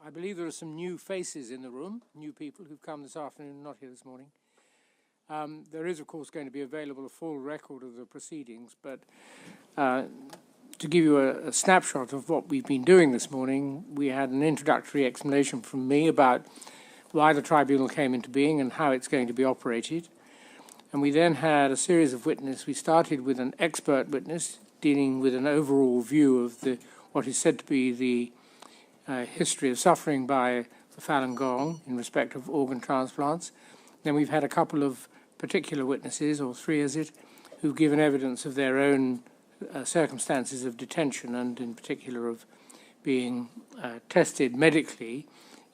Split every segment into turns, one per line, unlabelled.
I believe there are some new faces in the room, new people who've come this afternoon, not here this morning. There is, of course, going to be available a full record of the proceedings, but to give you a snapshot of what we've been doing this morning, we had an introductory explanation from me about why the tribunal came into being and how it's going to be operated. And we then had a series of witnesses. We started with an expert witness dealing with an overall view of what is said to be the history of suffering by the Falun Gong in respect of organ transplants. Then we've had a couple of particular witnesses, or three is it, who've given evidence of their own circumstances of detention and in particular of being tested medically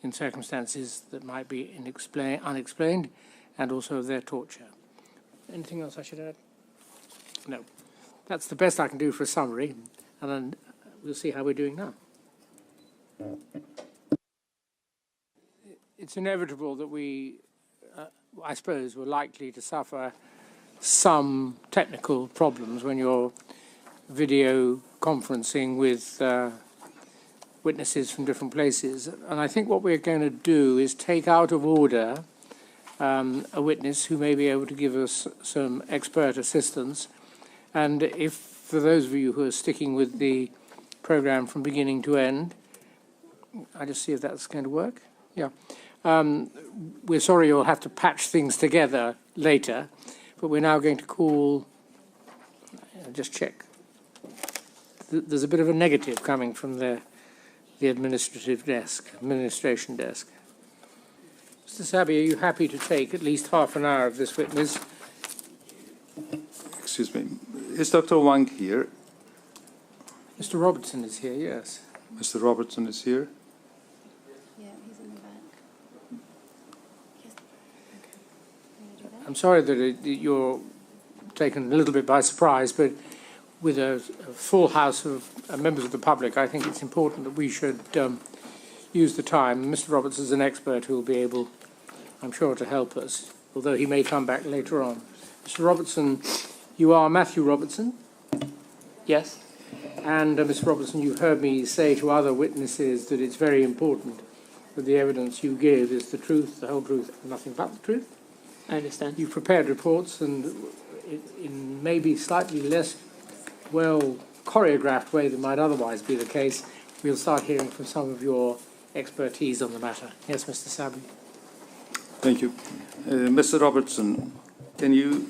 in circumstances that might be unexplained, and also of their torture. Anything else I should add? No. That's the best I can do for a summary, and then we'll see how we're doing now. It's inevitable that we, I suppose, were likely to suffer some technical problems when you're video conferencing with witnesses from different places. And I think what we're going to do is take out of order a witness who may be able to give us some expert assistance. And if, for those of you who are sticking with the program from beginning to end, I just see if that's going to work. Yeah. We're sorry you'll have to patch things together later, but we're now going to call, just check. There's a bit of a negative coming from the administration desk. Mr. Sabi, are you happy to take at least half an hour of this witness?
Excuse me. Is Dr. Wang here?
Mr. Robertson is here, yes.
Mr. Robertson is here?
Yeah, he's in the back. Yes. Okay.
I'm sorry that you're taken a little bit by surprise, but with a full house of members of the public, I think it's important that we should use the time. Mr. Robertson is an expert who will be able, I'm sure, to help us, although he may come back later on. Mr. Robertson, you are Matthew Robertson?
Yes.
And Mr. Robertson, you've heard me say to other witnesses that it's very important that the evidence you give is the truth, the whole truth, and nothing but the truth.
I understand.
You've prepared reports, and in maybe slightly less well choreographed way than might otherwise be the case, we'll start hearing from some of your expertise on the matter. Yes, Mr. Sabi.
Thank you. Mr. Robertson, can you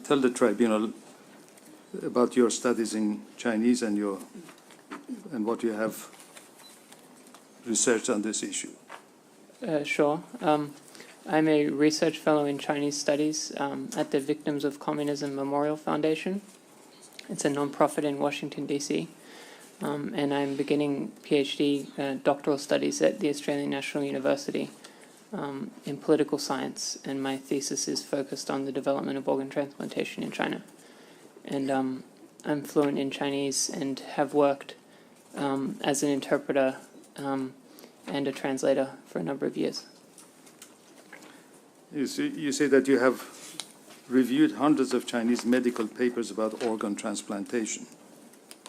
tell the tribunal about your studies in Chinese and what you have researched on this issue?
Sure. I'm a research fellow in Chinese studies at the Victims of Communism Memorial Foundation. It's a non-profit in Washington, D.C., and I'm beginning PhD doctoral studies at the Australian National University in political science, and my thesis is focused on the development of organ transplantation in China. And I'm fluent in Chinese and have worked as an interpreter and a translator for a number of years.
You say that you have reviewed hundreds of Chinese medical papers about organ transplantation.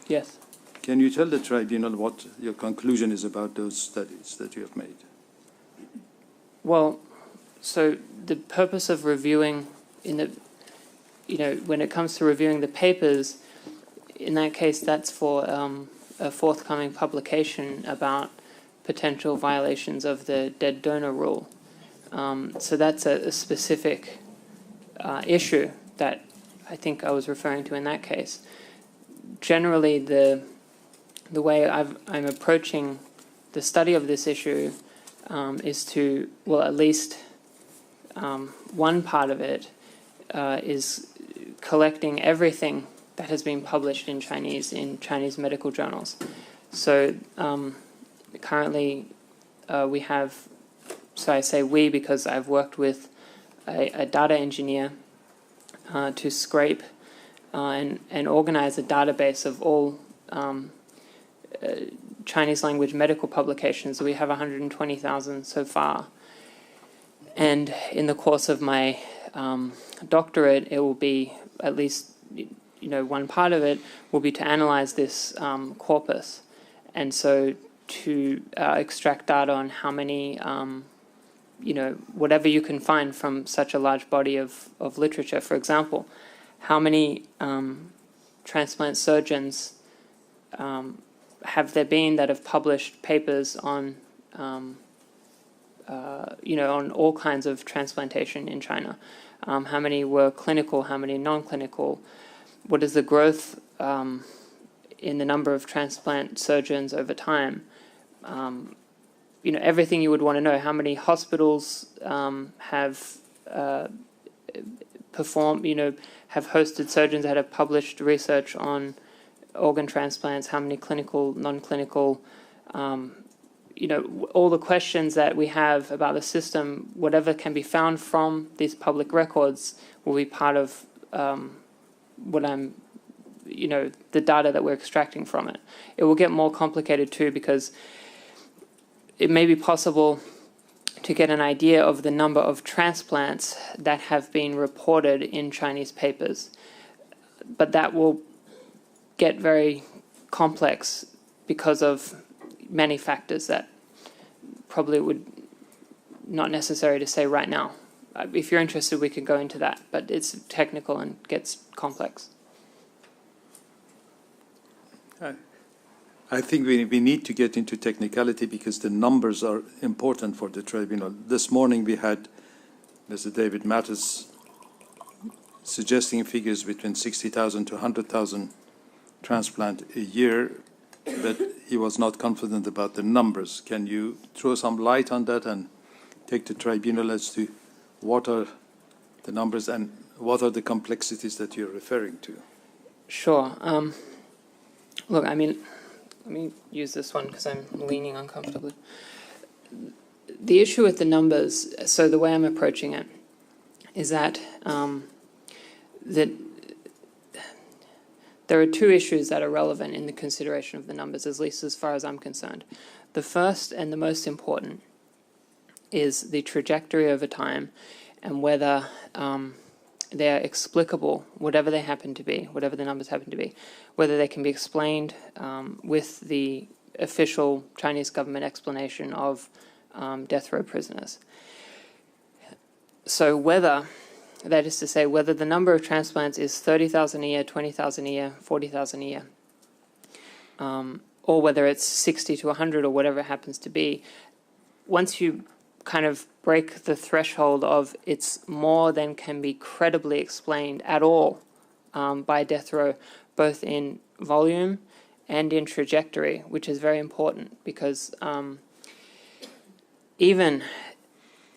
Yes.
Can you tell the tribunal what your conclusion is about those studies that you have made?
Well, so the purpose of reviewing when it comes to reviewing the papers, in that case, that's for a forthcoming publication about potential violations of the dead donor rule. So that's a specific issue that I think I was referring to in that case. Generally, the way I'm approaching the study of this issue is to, well, at least one part of it is collecting everything that has been published in Chinese medical journals. So currently we have, so I say we because I've worked with a data engineer to scrape and organize a database of all Chinese language medical publications. We have 120,000 so far. And in the course of my doctorate, it will be at least, one part of it will be to analyze this corpus. And so to extract data on how many, whatever you can find from such a large body of literature. For example, how many transplant surgeons have there been that have published papers on, on all kinds of transplantation in China? How many were clinical? How many non-clinical? What is the growth in the number of transplant surgeons over time? Everything you would want to know. How many hospitals have performed, have hosted surgeons that have published research on organ transplants? How many clinical, non-clinical? All the questions that we have about the system, whatever can be found from these public records will be part of the data that we're extracting from it. It will get more complicated too, because it may be possible to get an idea of the number of transplants that have been reported in Chinese papers. But that will get very complex because of many factors that probably would not necessary to say right now. If you're interested, we could go into that, but it's technical and gets complex.
I think we need to get into technicality because the numbers are important for the tribunal. This morning we had Mr. David Mattis suggesting figures between 60,000 to 100,000 transplant a year, but he was not confident about the numbers. Can you throw some light on that and take the tribunal as to what are the numbers and what are the complexities that you're referring to?
Sure. Look, I mean, let me use this one because I'm leaning uncomfortably. The issue with the numbers, so the way I'm approaching it, is that that there are two issues that are relevant in the consideration of the numbers, at least as far as I'm concerned. The first and the most important is the trajectory over time and whether they're explicable, whatever they happen to be, whatever the numbers happen to be, whether they can be explained with the official Chinese government explanation of death row prisoners. So whether, that is to say, whether the number of transplants is 30,000 a year, 20,000 a year, 40,000 a year, or whether it's 60 to 100 or whatever it happens to be, once you kind of break the threshold of it's more than can be credibly explained at all by death row, both in volume and in trajectory, which is very important because even,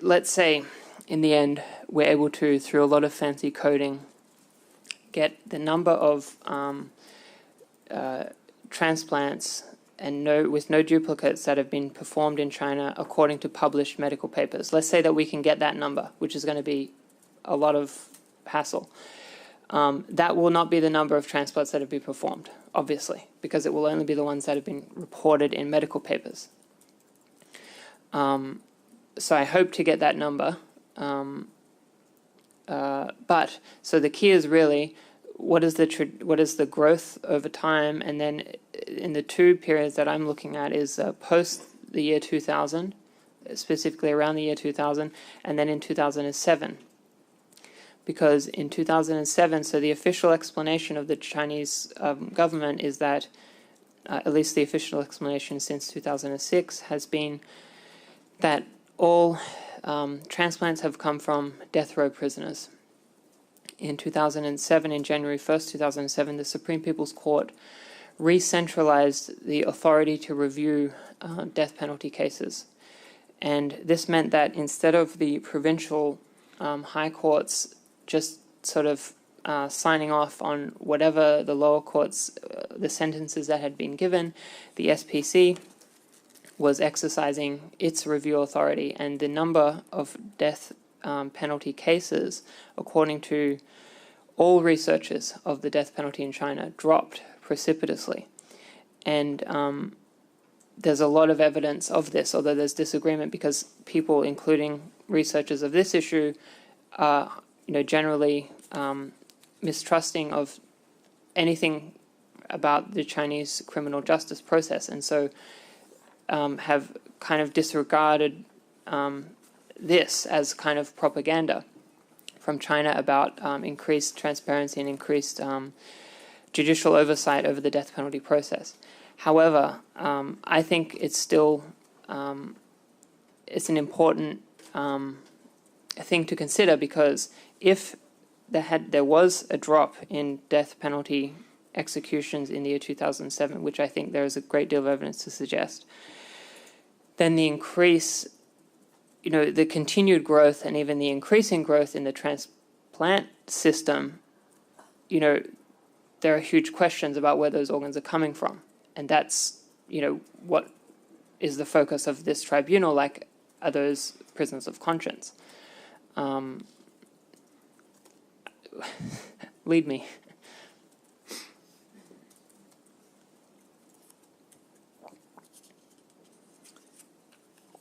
let's say, in the end, we're able to, through a lot of fancy coding, get the number of transplants and with no duplicates that have been performed in China according to published medical papers. Let's say that we can get that number, which is going to be a lot of hassle. That will not be the number of transplants that have been performed, obviously, because it will only be the ones that have been reported in medical papers. So I hope to get that number. But so the key is really what is the growth over time, and then in the two periods that I'm looking at is post the year 2000, specifically around the year 2000, and then in 2007. Because in 2007, so the official explanation of the Chinese government is that, at least the official explanation since 2006, has been that all transplants have come from death row prisoners. In 2007, in January 1st, 2007, the Supreme People's Court re-centralized the authority to review death penalty cases. And this meant that instead of the provincial high courts just sort of signing off on whatever the lower courts, the sentences that had been given, the SPC was exercising its review authority, and the number of death penalty cases, according to all researchers of the death penalty in China, dropped precipitously. And there's a lot of evidence of this, although there's disagreement because people, including researchers of this issue, are generally mistrusting of anything about the Chinese criminal justice process. And so have kind of disregarded this as kind of propaganda from China about increased transparency and increased judicial oversight over the death penalty process. However, I think it's still it's an important thing to consider, because if there was a drop in death penalty executions in the year 2007, which I think there is a great deal of evidence to suggest, then the increase, the continued growth and even the increasing growth in the transplant system, there are huge questions about where those organs are coming from. And that's, what is the focus of this tribunal, like, are those prisoners of conscience? Lead me.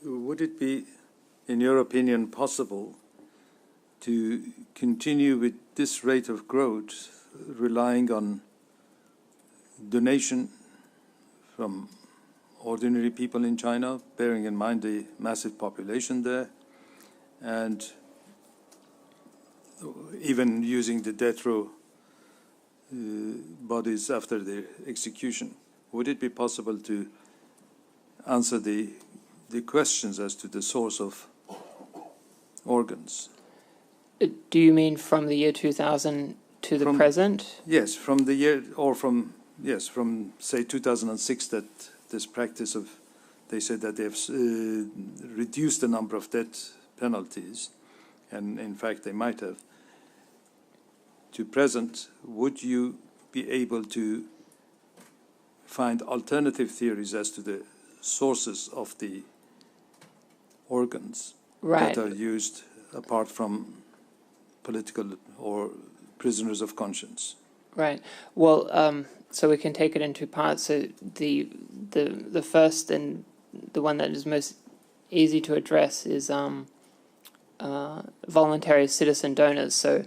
Would it be, in your opinion, possible to continue with this rate of growth, relying on donation from ordinary people in China, bearing in mind the massive population there, and even using the death row bodies after their execution? Would it be possible to answer the questions as to the source of organs?
Do you mean from the year 2000 to the present?
Yes, from the year, or from say 2006, that this practice of, they said that they have reduced the number of death penalties, and in fact they might have, to present. Would you be able to find alternative theories as to the sources of the organs that are used apart from political or prisoners of conscience?
Right. Well, so we can take it in two parts. So the first, and the one that is most easy to address, is voluntary citizen donors. So,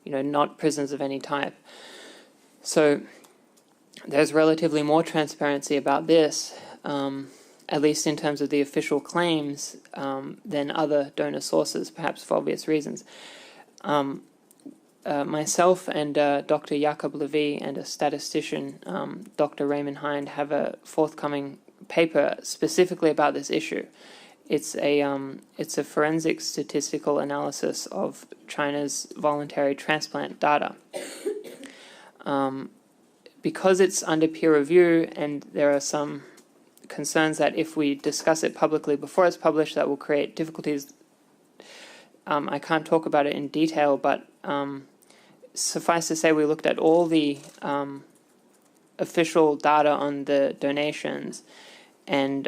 not prisoners of any type. So there's relatively more transparency about this, at least in terms of the official claims, than other donor sources, perhaps for obvious reasons. Myself and Dr. Jakob Levy and a statistician, Dr. Raymond Hind, have a forthcoming paper specifically about this issue. It's a forensic statistical analysis of China's voluntary transplant data. Because it's under peer review, and there are some concerns that if we discuss it publicly before it's published, that will create difficulties. I can't talk about it in detail, but suffice to say, we looked at all the official data on the donations, and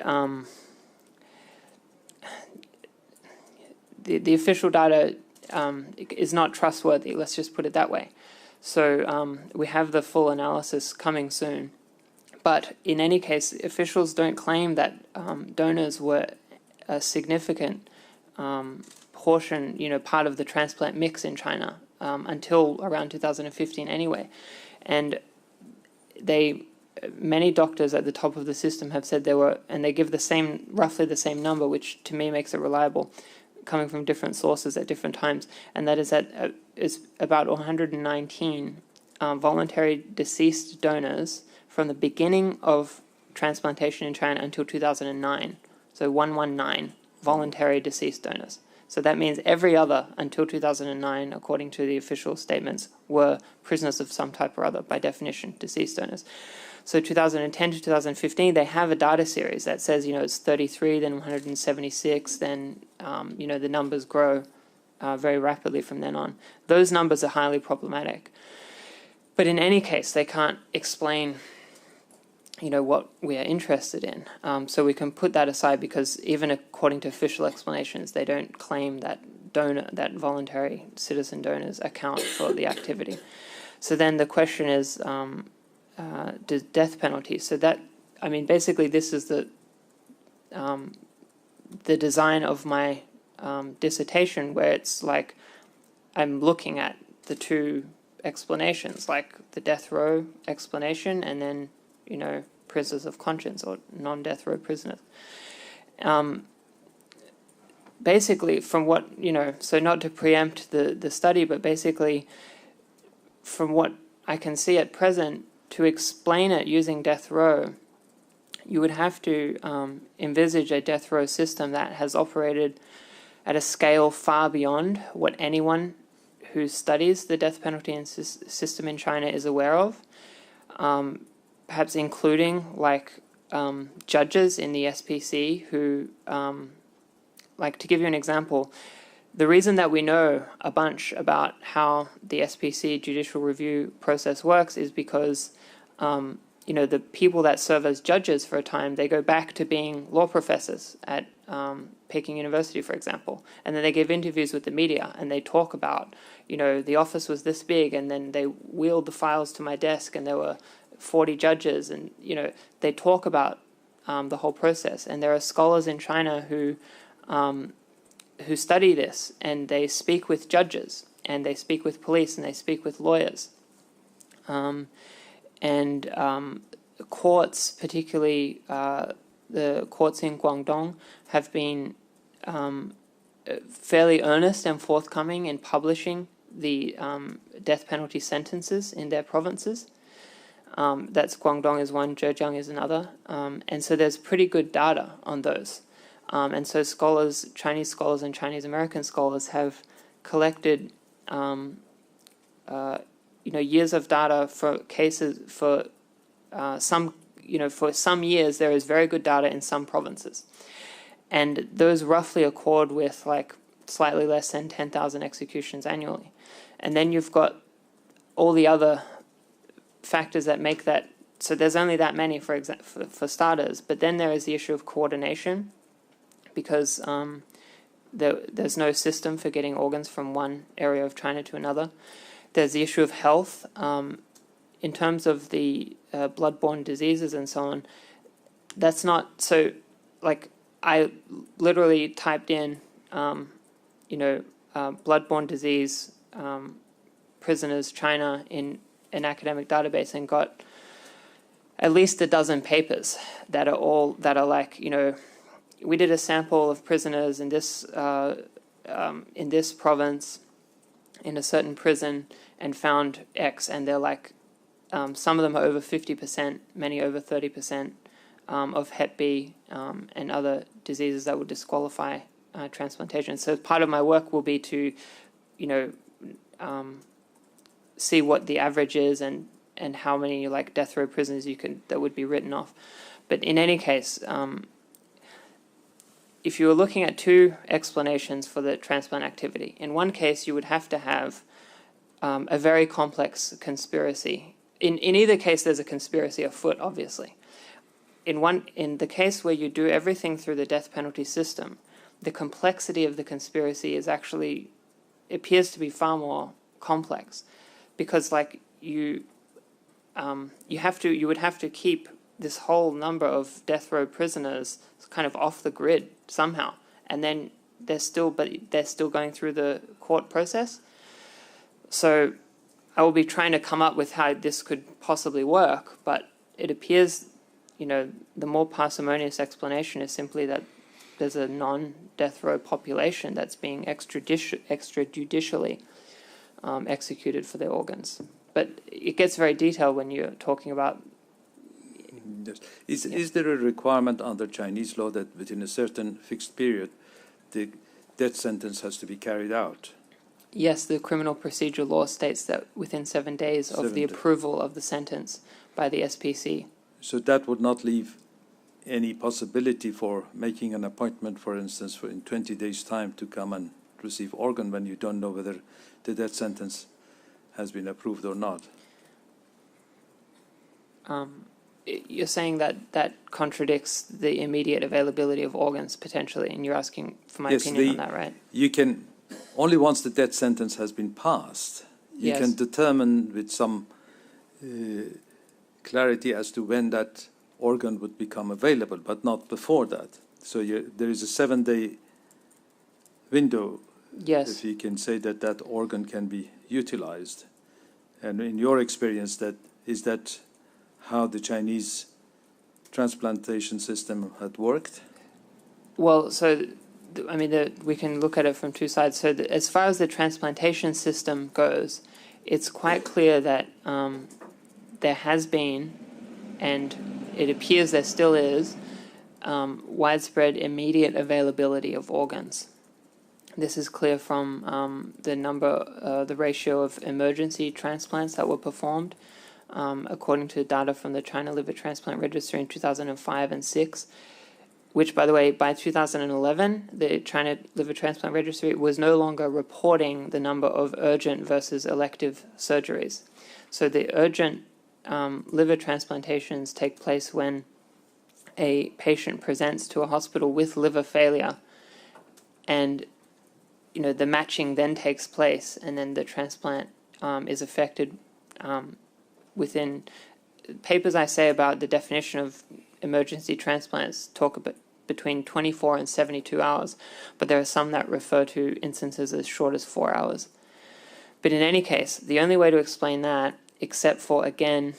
the official data is not trustworthy, let's just put it that way. So we have the full analysis coming soon. But in any case, officials don't claim that donors were a significant portion, part of the transplant mix in China until around 2015 anyway. And many doctors at the top of the system have said there were, and they give roughly the same number, which to me makes it reliable, coming from different sources at different times, and that is that it's about 119 voluntary deceased donors from the beginning of transplantation in China until 2009. So 119 voluntary deceased donors. So that means every other until 2009, according to the official statements, were prisoners of some type or other, by definition, deceased donors. So 2010 to 2015, they have a data series that says, it's 33, then 176, then, the numbers grow very rapidly from then on. Those numbers are highly problematic. But in any case, they can't explain, what we are interested in. So we can put that aside, because even according to official explanations, they don't claim that voluntary citizen donors account for the activity. So then the question is, the death penalty. So that, basically this is the design of my dissertation, where it's like I'm looking at the two explanations, like the death row explanation, and then prisoners of conscience or non-death row prisoners. Basically, from what, so not to preempt the study, but basically from what I can see at present, to explain it using death row, you would have to envisage a death row system that has operated at a scale far beyond what anyone who studies the death penalty system in China is aware of, perhaps including judges in the SPC who, to give you an example, the reason that we know a bunch about how the SPC judicial review process works is because the people that serve as judges for a time, they go back to being law professors at Peking University, for example, and then they give interviews with the media and they talk about, the office was this big, and then they wheeled the files to my desk and there were 40 judges, and they talk about the whole process. And there are scholars in China who study this, and they speak with judges, and they speak with police, and they speak with lawyers. Courts, particularly the courts in Guangdong, have been fairly earnest and forthcoming in publishing the death penalty sentences in their provinces. That's Guangdong is one, Zhejiang is another. And so there's pretty good data on those. And so Chinese scholars and Chinese American scholars have collected years of data for cases for some years. There is very good data in some provinces, and those roughly accord with slightly less than 10,000 executions annually. And then you've got all the other factors that make that. So there's only that many, for starters. But then there is the issue of coordination, because there's no system for getting organs from one area of China to another. There's the issue of health. In terms of the bloodborne diseases and so on, that's not so. I literally typed in, bloodborne disease prisoners China in an academic database and got at least a dozen papers that are we did a sample of prisoners in this province in a certain prison and found X, and they're some of them are over 50%, many over 30% of Hep B and other diseases that would disqualify transplantation. So part of my work will be to, see what the average is and how many death row prisoners that would be written off. But in any case, if you were looking at two explanations for the transplant activity, in one case you would have to have a very complex conspiracy. In either case, there's a conspiracy afoot, obviously. In the case where you do everything through the death penalty system, the complexity of the conspiracy is actually appears to be far more complex, because you would have to keep this whole number of death row prisoners kind of off the grid somehow, and then they're still going through the court process. So I will be trying to come up with how this could possibly work, but it appears, the more parsimonious explanation is simply that there's a non-death row population that's being extrajudicially executed for their organs. But it gets very detailed when you're talking about...
Yes. Is there a requirement under Chinese law that within a certain fixed period the death sentence has to be carried out?
Yes, the criminal procedure law states that within 7 days of the approval of the sentence by the SPC.
So that would not leave any possibility for making an appointment, for instance, for in 20 days' time to come and receive organ when you don't know whether the death sentence has been approved or not?
You're saying that contradicts the immediate availability of organs, potentially, and you're asking for my opinion on that, right?
You can, only once the death sentence has been passed, you can determine with some clarity as to when that organ would become available, but not before that. So there is a 7-day window, if you can say that organ can be utilized. And in your experience, is that how the Chinese transplantation system had worked?
Well, so, I mean, we can look at it from two sides. So as far as the transplantation system goes, it's quite clear that there has been, and it appears there still is, widespread immediate availability of organs. This is clear from the ratio of emergency transplants that were performed, according to data from the China Liver Transplant Registry in 2005 and 6, which, by the way, by 2011, the China Liver Transplant Registry was no longer reporting the number of urgent versus elective surgeries. So the urgent liver transplantations take place when a patient presents to a hospital with liver failure, and the matching then takes place, and then the transplant is effected within. Papers I say about the definition of emergency transplants talk about between 24 and 72 hours, but there are some that refer to instances as short as 4 hours. But in any case, the only way to explain that, except for, again,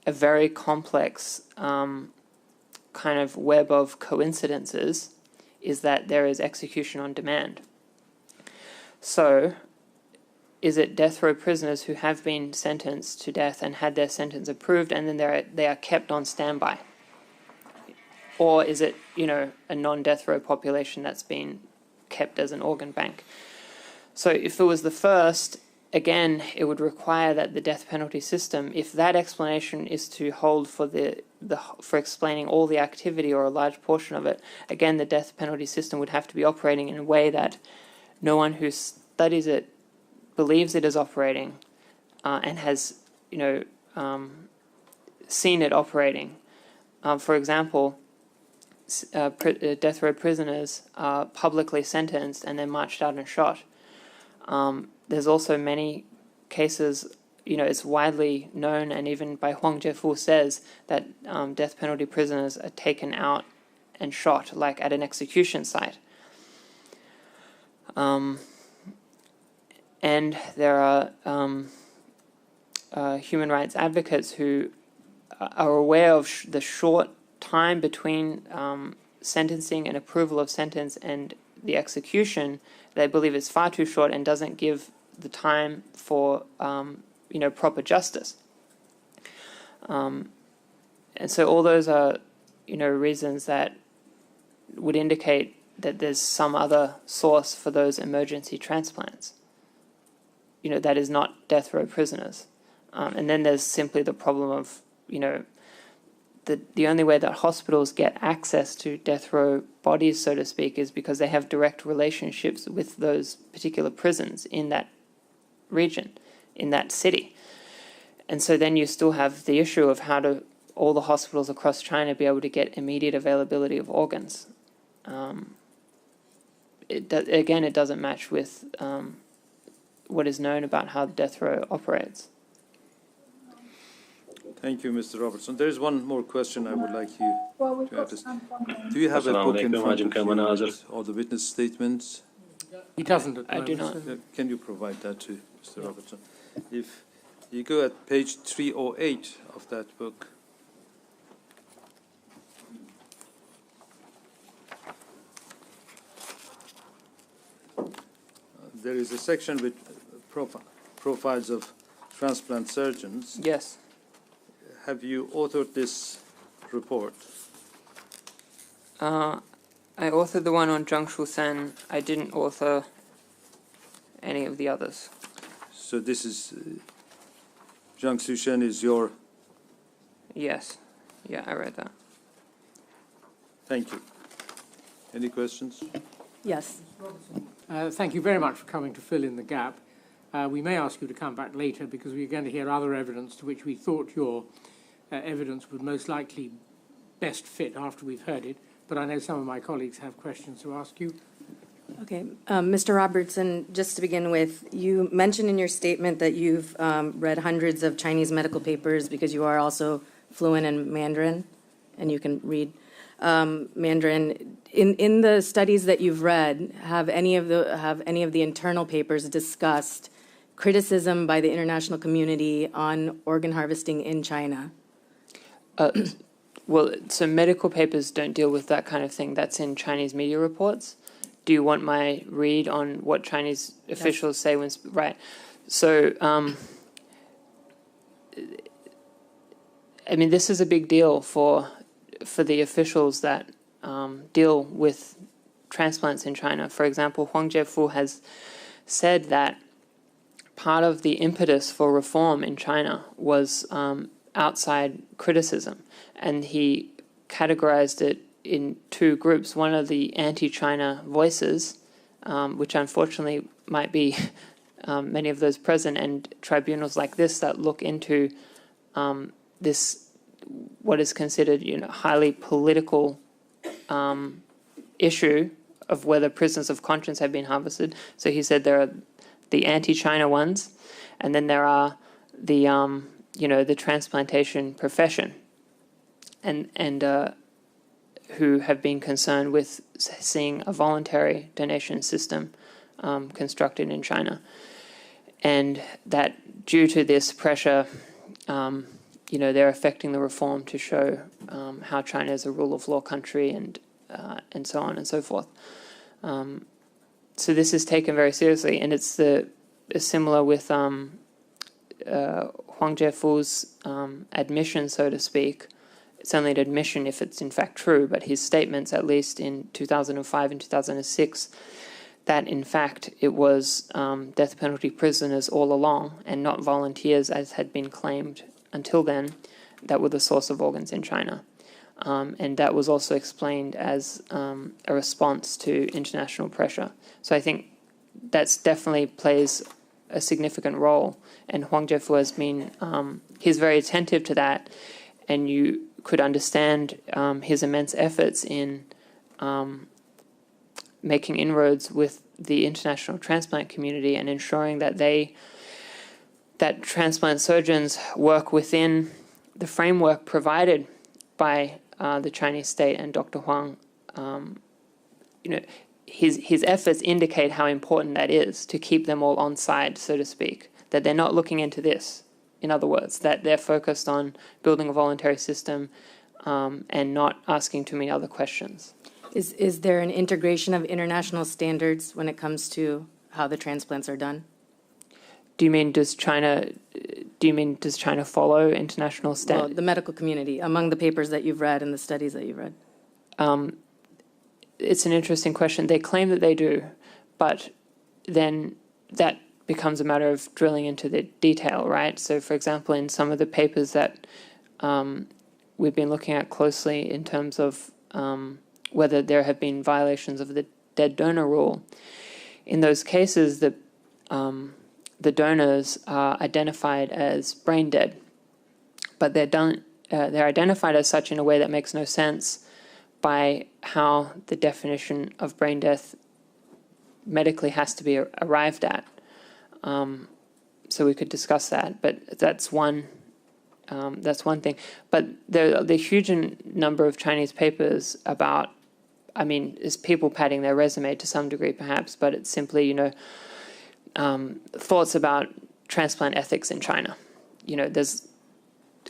a very complex kind of web of coincidences, is that there is execution on demand. So, is it death row prisoners who have been sentenced to death and had their sentence approved, and then they are kept on standby? Or is it, a non-death row population that's been kept as an organ bank? So if it was the first, again, it would require that the death penalty system, if that explanation is to hold for for explaining all the activity or a large portion of it, again, the death penalty system would have to be operating in a way that no one who studies it believes it is operating and has, seen it operating. For example, death row prisoners are publicly sentenced and then marched out and shot. There's also many cases, it's widely known, and even by Huang Jiefu says that death penalty prisoners are taken out and shot, like at an execution site. And there are human rights advocates who are aware of the short time between sentencing and approval of sentence and the execution. They believe it's far too short and doesn't give the time for proper justice. And so all those are reasons that would indicate that there's some other source for those emergency transplants. That is not death row prisoners. And then there's simply the problem of the only way that hospitals get access to death row bodies, so to speak, is because they have direct relationships with those particular prisons in that region, in that city. And so then you still have the issue of how do all the hospitals across China be able to get immediate availability of organs. It doesn't match with what is known about how death row operates.
Thank you, Mr. Robertson. There is one more question I would like you to address. Do you have a book in front of you with all the witness statements?
He doesn't at the
I do
moment,
not.
Can you provide that to Mr. Robertson? If you go at page 308 of that book, there is a section with profiles of transplant surgeons.
Yes.
Have you authored this report?
I authored the one on Zhang Shusen. I didn't author any of the others.
So this is, Zhang Shusen is your...
Yes. Yeah, I read that.
Thank you. Any questions?
Yes.
Thank you very much for coming to fill in the gap. We may ask you to come back later because we're going to hear other evidence to which we thought your evidence would most likely best fit after we've heard it. But I know some of my colleagues have questions to ask you.
Okay. Mr. Robertson, just to begin with, you mentioned in your statement that you've read hundreds of Chinese medical papers because you are also fluent in Mandarin and you can read Mandarin. In the studies that you've read, have any of the internal papers discussed criticism by the international community on organ harvesting in China?
Well, so medical papers don't deal with that kind of thing. That's in Chinese media reports. Do you want my read on what Chinese officials say when... Right. So, I mean, this is a big deal for the officials that deal with transplants in China. For example, Huang Jiefu has said that part of the impetus for reform in China was outside criticism, and he categorized it in two groups. One of the anti-China voices, which unfortunately might be many of those present, and tribunals like this that look into this, what is considered, highly political issue of whether prisoners of conscience have been harvested. So he said there are the anti-China ones, and then there are the the transplantation profession, and who have been concerned with seeing a voluntary donation system constructed in China, and that due to this pressure, they're affecting the reform to show how China is a rule of law country, and so on and so forth. So this is taken very seriously, and it's similar with Huang Jiefu's admission, so to speak. It's only an admission if it's in fact true, but his statements, at least in 2005 and 2006, that in fact it was death penalty prisoners all along and not volunteers, as had been claimed until then, that were the source of organs in China. And that was also explained as a response to international pressure. So I think that's definitely plays a significant role. And Huang Jiefu has been, he's very attentive to that, and you could understand his immense efforts in making inroads with the international transplant community and ensuring that that transplant surgeons work within the framework provided by the Chinese state and Dr. Huang. His efforts indicate how important that is to keep them all on side, so to speak, that they're not looking into this. In other words, that they're focused on building a voluntary system and not asking too many other questions.
Is there an integration of international standards when it comes to how the transplants are done?
Do you mean does China follow international standards?
Well, the medical community, among the papers that you've read and the studies that you've read.
It's an interesting question. They claim that they do, but then that becomes a matter of drilling into the detail, right? So, for example, in some of the papers that we've been looking at closely in terms of whether there have been violations of the dead donor rule, in those cases, the donors are identified as brain dead, but they're identified as such in a way that makes no sense by how the definition of brain death medically has to be arrived at. So we could discuss that, but that's one thing. But there are the huge number of Chinese papers about, is people padding their resume to some degree perhaps, but it's simply, thoughts about transplant ethics in China. There's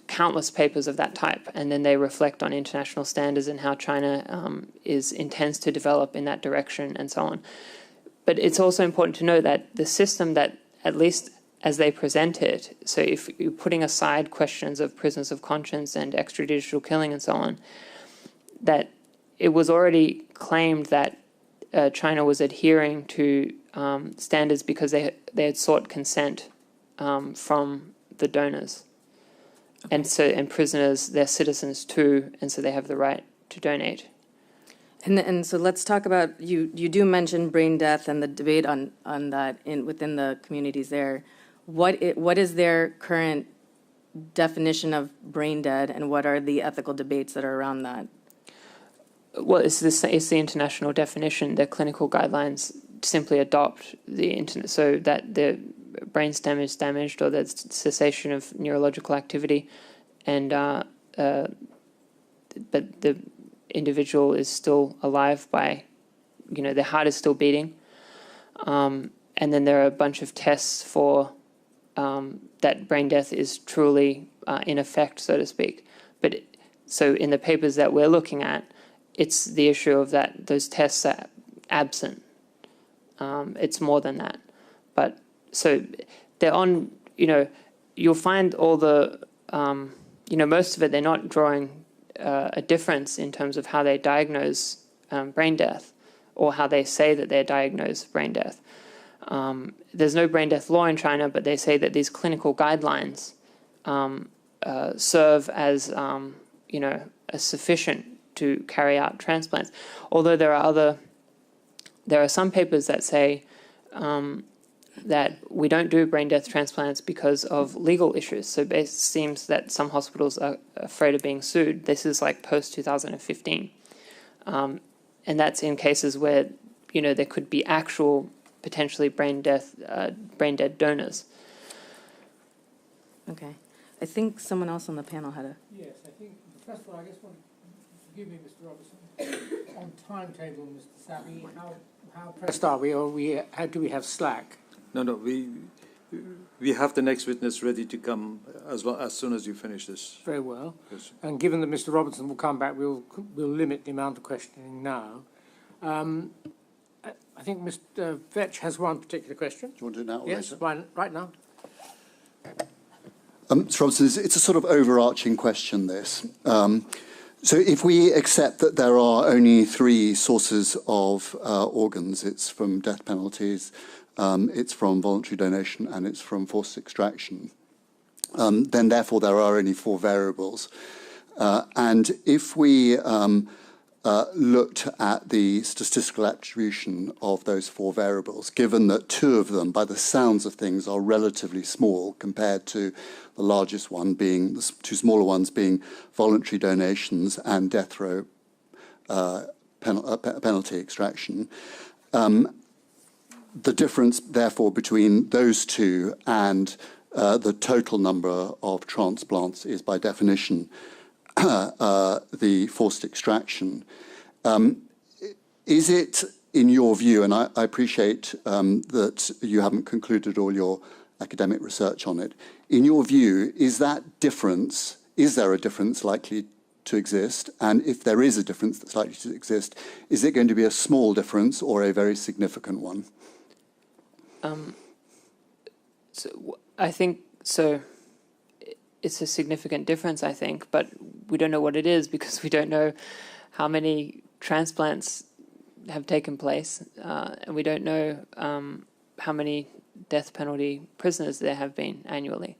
countless papers of that type, and then they reflect on international standards and how China intends to develop in that direction and so on. But it's also important to know that the system that, at least as they present it, so if you're putting aside questions of prisoners of conscience and extrajudicial killing and so on, that it was already claimed that China was adhering to standards because they had sought consent from the donors. Okay. And prisoners, they're citizens too, and so they have the right to donate.
And so let's talk about, you do mention brain death and the debate on that within the communities there. What is their current definition of brain dead, and what are the ethical debates that are around that?
Well, it's the international definition. The clinical guidelines simply adopt the internet, so that the brain stem is damaged or there's cessation of neurological activity, and but the individual is still alive by, their heart is still beating, and then there are a bunch of tests for that brain death is truly in effect, so to speak. But So in the papers that we're looking at, it's the issue of that those tests are absent. It's more than that. But so they're on, you'll find all the, most of it, they're not drawing a difference in terms of how they diagnose brain death or how they say that they're diagnosed brain death. There's no brain death law in China, but they say that these clinical guidelines serve as, as sufficient to carry out transplants. Although there are some papers that say that we don't do brain death transplants because of legal issues. So it seems that some hospitals are afraid of being sued. This is like post-2015. And that's in cases where, there could be actual potentially brain dead donors.
Okay. I think someone else on the panel had a...
Yes, I think, first of all, I guess, forgive me, Mr. Robertson, on timetable, Mr. Sabi, how pressed are we, or how do we have slack?
No, we have the next witness ready to come as soon as you finish this.
Very well.
Yes.
And given that Mr. Robertson will come back, we'll limit the amount of questioning now. I think Mr. Vetch has one particular question.
Do you want to do it now or
yes,
later?
right now.
Mr. Robinson, it's a sort of overarching question, this. So if we accept that there are only three sources of organs, it's from death penalties, it's from voluntary donation, and it's from forced extraction, then therefore there are only four variables. And if we looked at the statistical attribution of those four variables, given that two of them, by the sounds of things, are relatively small compared to the largest one being, the two smaller ones being voluntary donations and death row penalty extraction, the difference, therefore, between those two and the total number of transplants is, by definition, the forced extraction. Is it, in your view, and I appreciate that you haven't concluded all your academic research on it, in your view, is there a difference likely to exist? And if there is a difference that's likely to exist, is it going to be a small difference or a very significant one?
So I think so. It's a significant difference, I think, but we don't know what it is because we don't know how many transplants have taken place, and we don't know how many death penalty prisoners there have been annually.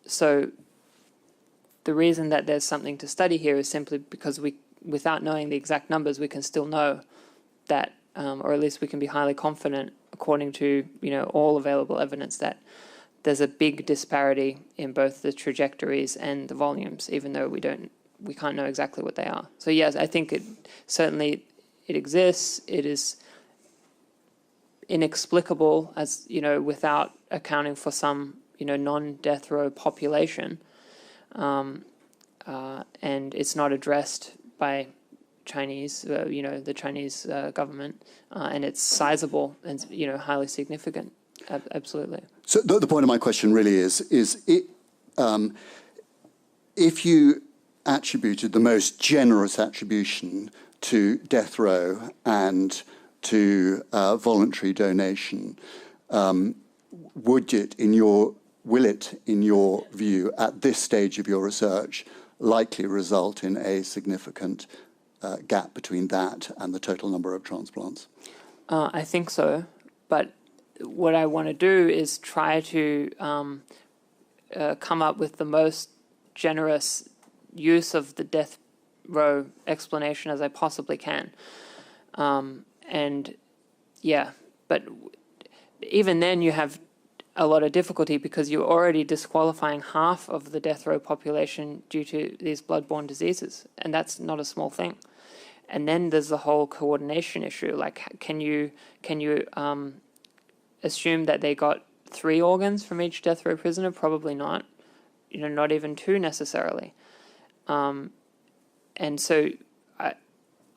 So the reason that there's something to study here is simply because without knowing the exact numbers, we can still know that, or at least we can be highly confident, according to all available evidence, that there's a big disparity in both the trajectories and the volumes, even though we can't know exactly what they are. So yes, I think it exists. It is inexplicable, as without accounting for some non-death row population, and it's not addressed by Chinese, the Chinese government, and it's sizable and highly significant. Absolutely.
So the point of my question really is if you attributed the most generous attribution to death row and to voluntary donation, will it, in your view, at this stage of your research, likely result in a significant gap between that and the total number of transplants?
I think so, but what I want to do is try to come up with the most generous use of the death row explanation as I possibly can. And yeah, but even then you have a lot of difficulty because you're already disqualifying half of the death row population due to these blood-borne diseases, and that's not a small thing. And then there's the whole coordination issue. Like, can you assume that they got 3 organs from each death row prisoner? Probably not. Not even 2 necessarily. And so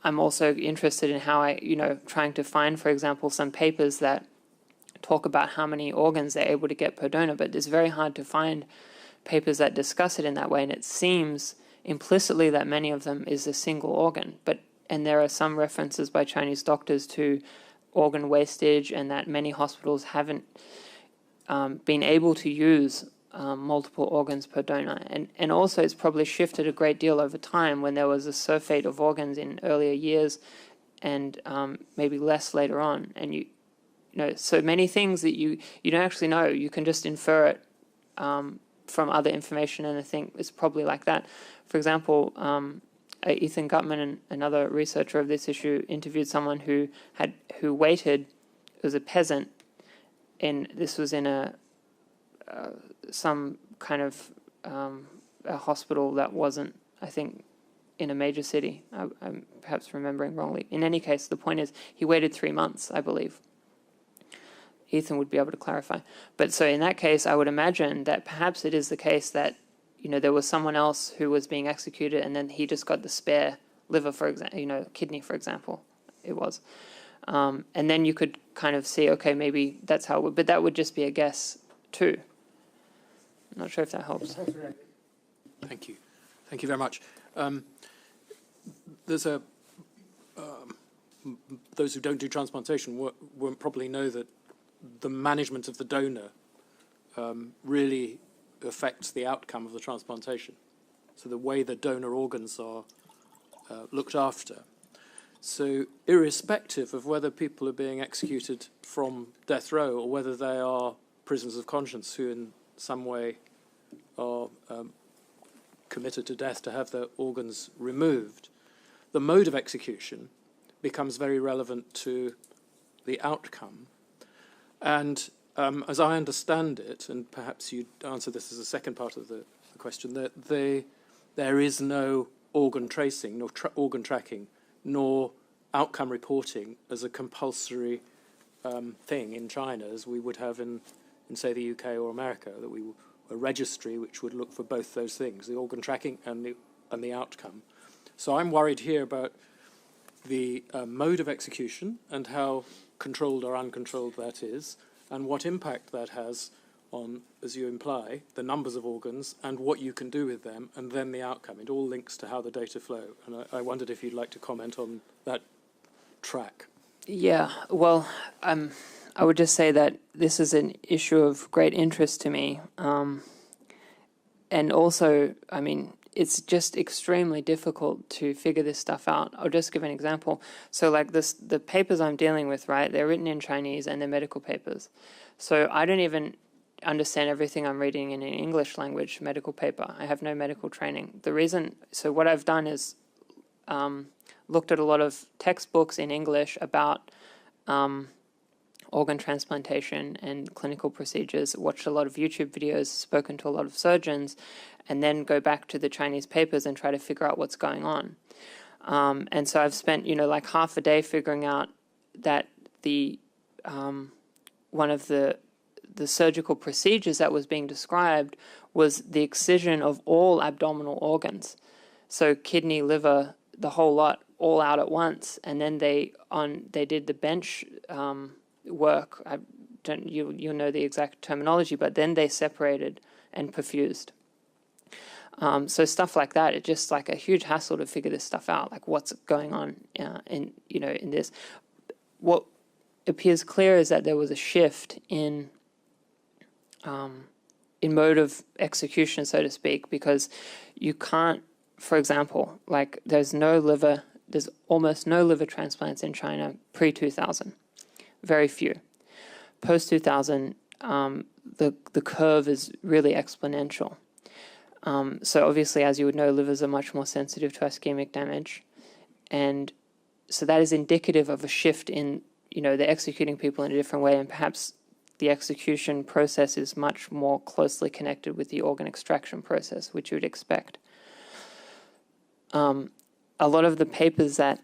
I'm also interested in how trying to find, for example, some papers that talk about how many organs they're able to get per donor, but it's very hard to find papers that discuss it in that way. And it seems implicitly that many of them is a single organ. And there are some references by Chinese doctors to organ wastage, and that many hospitals haven't been able to use multiple organs per donor. And also it's probably shifted a great deal over time when there was a surfeit of organs in earlier years and maybe less later on. And you know, so many things that you don't actually know. You can just infer it from other information, and I think it's probably like that. For example, Ethan Gutman, and another researcher of this issue, interviewed someone who waited. It was a peasant, and this was in some kind of a hospital that wasn't, I think, in a major city. I'm perhaps remembering wrongly. In any case, the point is he waited 3 months, I believe. Ethan would be able to clarify. But so in that case, I would imagine that perhaps it is the case that, you know, there was someone else who was being executed, and then he just got the spare liver, for example, you know, kidney, for example, it was. And then you could kind of see, okay, maybe that's how it would, but that would just be a guess too. I'm not sure if that helps.
Thank you. Thank you very much. There's those who don't do transplantation won't probably know that the management of the donor really affects the outcome of the transplantation. So the way the donor organs are looked after. So irrespective of whether people are being executed from death row or whether they are prisoners of conscience who in some way are committed to death to have their organs removed, the mode of execution becomes very relevant to the outcome. And as I understand it, and perhaps you'd answer this as a second part of the question, that there is no organ tracing, nor organ tracking, nor outcome reporting as a compulsory thing in China, as we would have in say, the UK or America, that a registry which would look for both those things, the organ tracking and the outcome. So I'm worried here about the mode of execution and how controlled or uncontrolled that is, and what impact that has on, as you imply, the numbers of organs and what you can do with them, and then the outcome. It all links to how the data flow. And I wondered if you'd like to comment on that track.
Yeah, well, I would just say that this is an issue of great interest to me. And also, I mean, it's just extremely difficult to figure this stuff out. I'll just give an example. So like the papers I'm dealing with, right, they're written in Chinese and they're medical papers. So I don't even understand everything I'm reading in an English language medical paper. I have no medical training. So what I've done is looked at a lot of textbooks in English about organ transplantation and clinical procedures, watched a lot of YouTube videos, spoken to a lot of surgeons, and then go back to the Chinese papers and try to figure out what's going on. And so I've spent, like half a day figuring out that one of the surgical procedures that was being described was the excision of all abdominal organs. So kidney, liver, the whole lot, all out at once. And then they did the bench work. You'll know the exact terminology, but then they separated and perfused. So stuff like that, it's just like a huge hassle to figure this stuff out, like what's going on in this. What appears clear is that there was a shift in mode of execution, so to speak, because you can't, for example, like there's almost no liver transplants in China pre-2000, very few. Post-2000, the curve is really exponential. So obviously, as you would know, livers are much more sensitive to ischemic damage. And so that is indicative of a shift in, they're executing people in a different way, and perhaps the execution process is much more closely connected with the organ extraction process, which you would expect. A lot of the papers that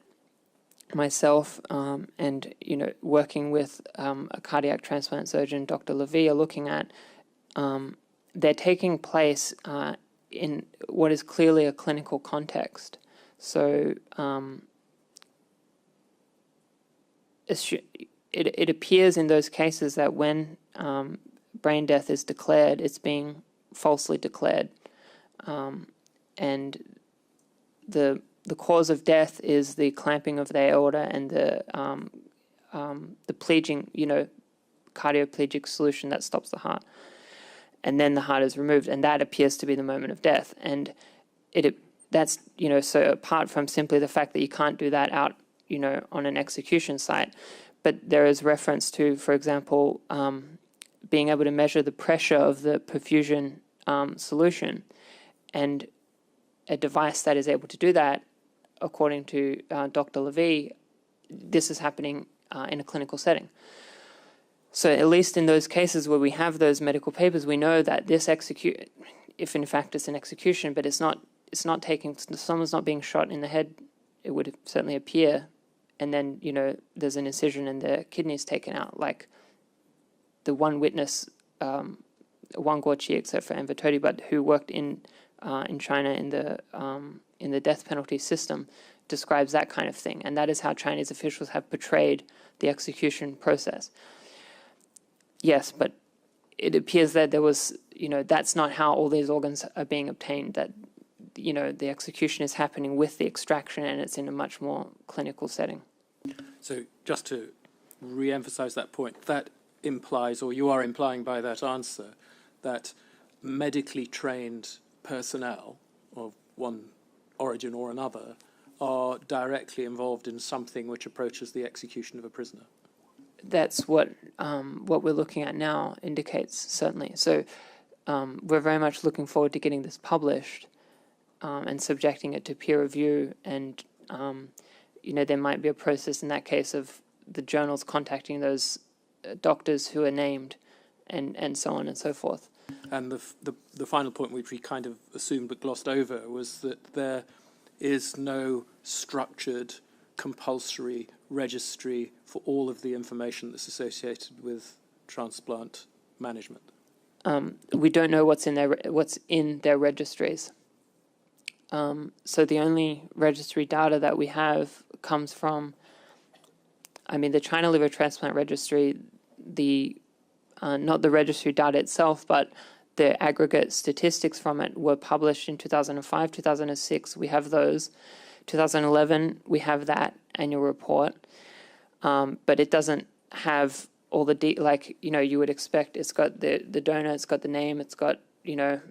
myself and, working with a cardiac transplant surgeon, Dr. Levy, are looking at, they're taking place in what is clearly a clinical context. So it appears in those cases that when brain death is declared, it's being falsely declared. And the cause of death is the clamping of the aorta and the pleging, cardioplegic solution that stops the heart. And then the heart is removed, and that appears to be the moment of death. And that's, so apart from simply the fact that you can't do that out, on an execution site, but there is reference to, for example, being able to measure the pressure of the perfusion solution, and a device that is able to do that, according to Dr. Levy, this is happening in a clinical setting. So at least in those cases where we have those medical papers, we know that this if in fact it's an execution, but it's not someone's not being shot in the head, it would certainly appear, and then, there's an incision and the kidney's taken out, like the one witness, Wang Guoqi, except for Anvatoti, but who worked in China in the death penalty system, describes that kind of thing, and that is how Chinese officials have portrayed the execution process. Yes, but it appears that there was, that's not how all these organs are being obtained, that, the execution is happening with the extraction, and it's in a much more clinical setting.
So just to re-emphasize that point, that implies, or you are implying by that answer, that medically trained personnel of one origin or another are directly involved in something which approaches the execution of a prisoner.
That's what we're looking at now indicates, certainly. So we're very much looking forward to getting this published and subjecting it to peer review. And, there might be a process in that case of the journals contacting those doctors who are named and so on and so forth.
And the final point, which we kind of assumed but glossed over, was that there is no structured, compulsory registry for all of the information that's associated with transplant management.
We don't know what's in their registries. So the only registry data that we have comes from, the China Liver Transplant Registry, not the registry data itself, but the aggregate statistics from it were published in 2005, 2006. We have those. 2011, we have that annual report, but it doesn't have all the you would expect. It's got the donor, it's got the name, it's got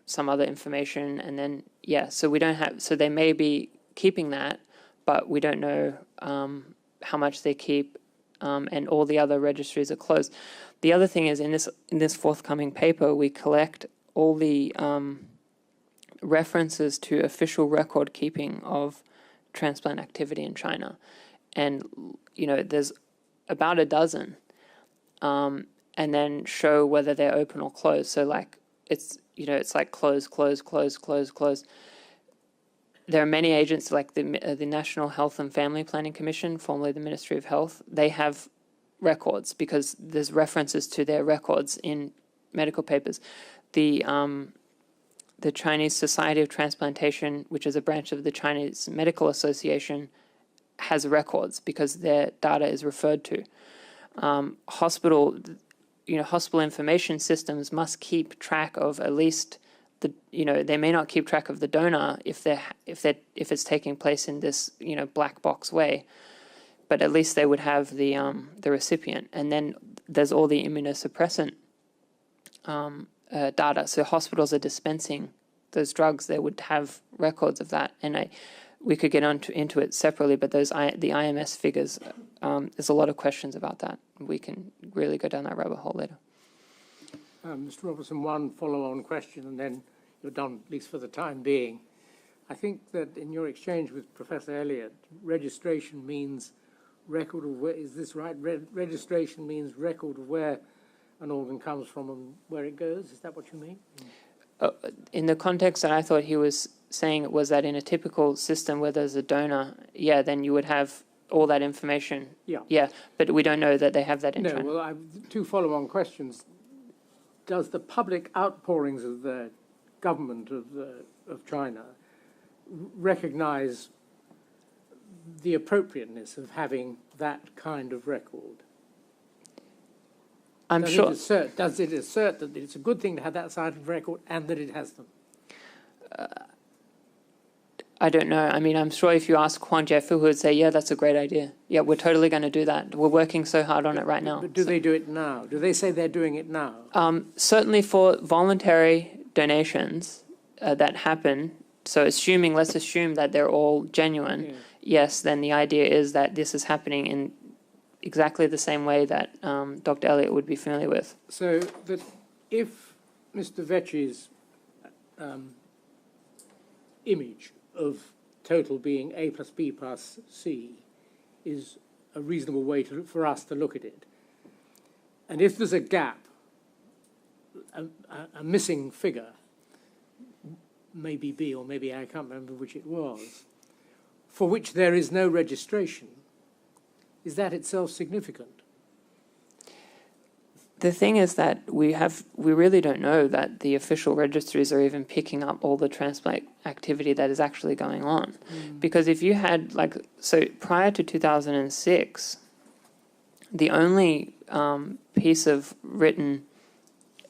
some other information, and then so we don't have. So they may be keeping that, but we don't know how much they keep, and all the other registries are closed. The other thing is in this forthcoming paper, we collect all the references to official record keeping of transplant activity in China, and there's about a dozen, and then show whether they're open or closed. So it's like close. There are many agencies like the National Health and Family Planning Commission, formerly the Ministry of Health. They have records because there's references to their records in medical papers. The Chinese Society of Transplantation, which is a branch of the Chinese Medical Association, has records because their data is referred to. Hospital information systems must keep track of at least they may not keep track of the donor if it's taking place in this black box way, but at least they would have the recipient. And then there's all the immunosuppressant data. So hospitals are dispensing those drugs; they would have records of that. And we could get into it separately, but the IMS figures, there's a lot of questions about that. We can really go down that rabbit hole later.
Mr. Robertson, one follow-on question, and then you're done, at least for the time being. I think that in your exchange with Professor Elliott, registration means record of where, is this right? Registration means record of where an organ comes from and where it goes. Is that what you mean?
In the context that I thought he was saying was that in a typical system where there's a donor, then you would have all that information. Yeah, but we don't know that they have that in China.
No, well, I have two follow-on questions. Does the public outpourings of the government of China recognize the appropriateness of having that kind of record? Does it assert that it's a good thing to have that side of record and that it has them?
I don't know. I mean, I'm sure if you ask Juan Jeffrey, who would say, yeah, that's a great idea. Yeah, we're totally going to do that. We're working so hard on it right now.
But do they do it now? Do they say they're doing it now?
Certainly for voluntary donations that happen, so let's assume that they're all genuine,
Yeah.
yes, then the idea is that this is happening in exactly the same way that Dr. Elliott would be familiar with.
So that if Mr. Vetch's image of total being A plus B plus C is a reasonable way for us to look at it, and if there's a gap, a missing figure, maybe B or maybe I can't remember which it was, for which there is no registration, is that itself significant?
The thing is that we really don't know that the official registries are even picking up all the transplant activity that is actually going on. Because if you had, so prior to 2006, the only piece of written,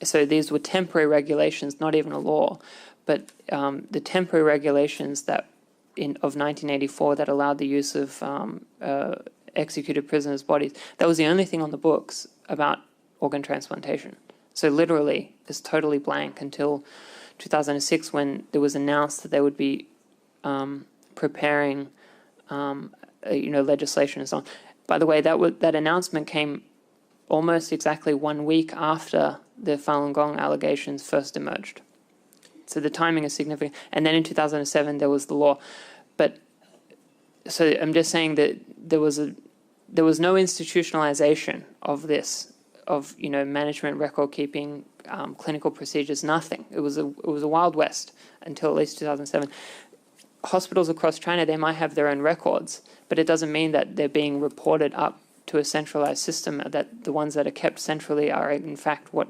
so these were temporary regulations, not even a law, but the temporary regulations of 1984 that allowed the use of executed prisoners' bodies, that was the only thing on the books about organ transplantation. So literally, it's totally blank until 2006 when it was announced that they would be preparing, legislation and so on. By the way, that announcement came almost exactly 1 week after the Falun Gong allegations first emerged. So the timing is significant. And then in 2007, there was the law. But so I'm just saying that there was no institutionalization of this, of management, record keeping, clinical procedures, nothing. It was a Wild West until at least 2007. Hospitals across China, they might have their own records, but it doesn't mean that they're being reported up to a centralized system, that the ones that are kept centrally are in fact what.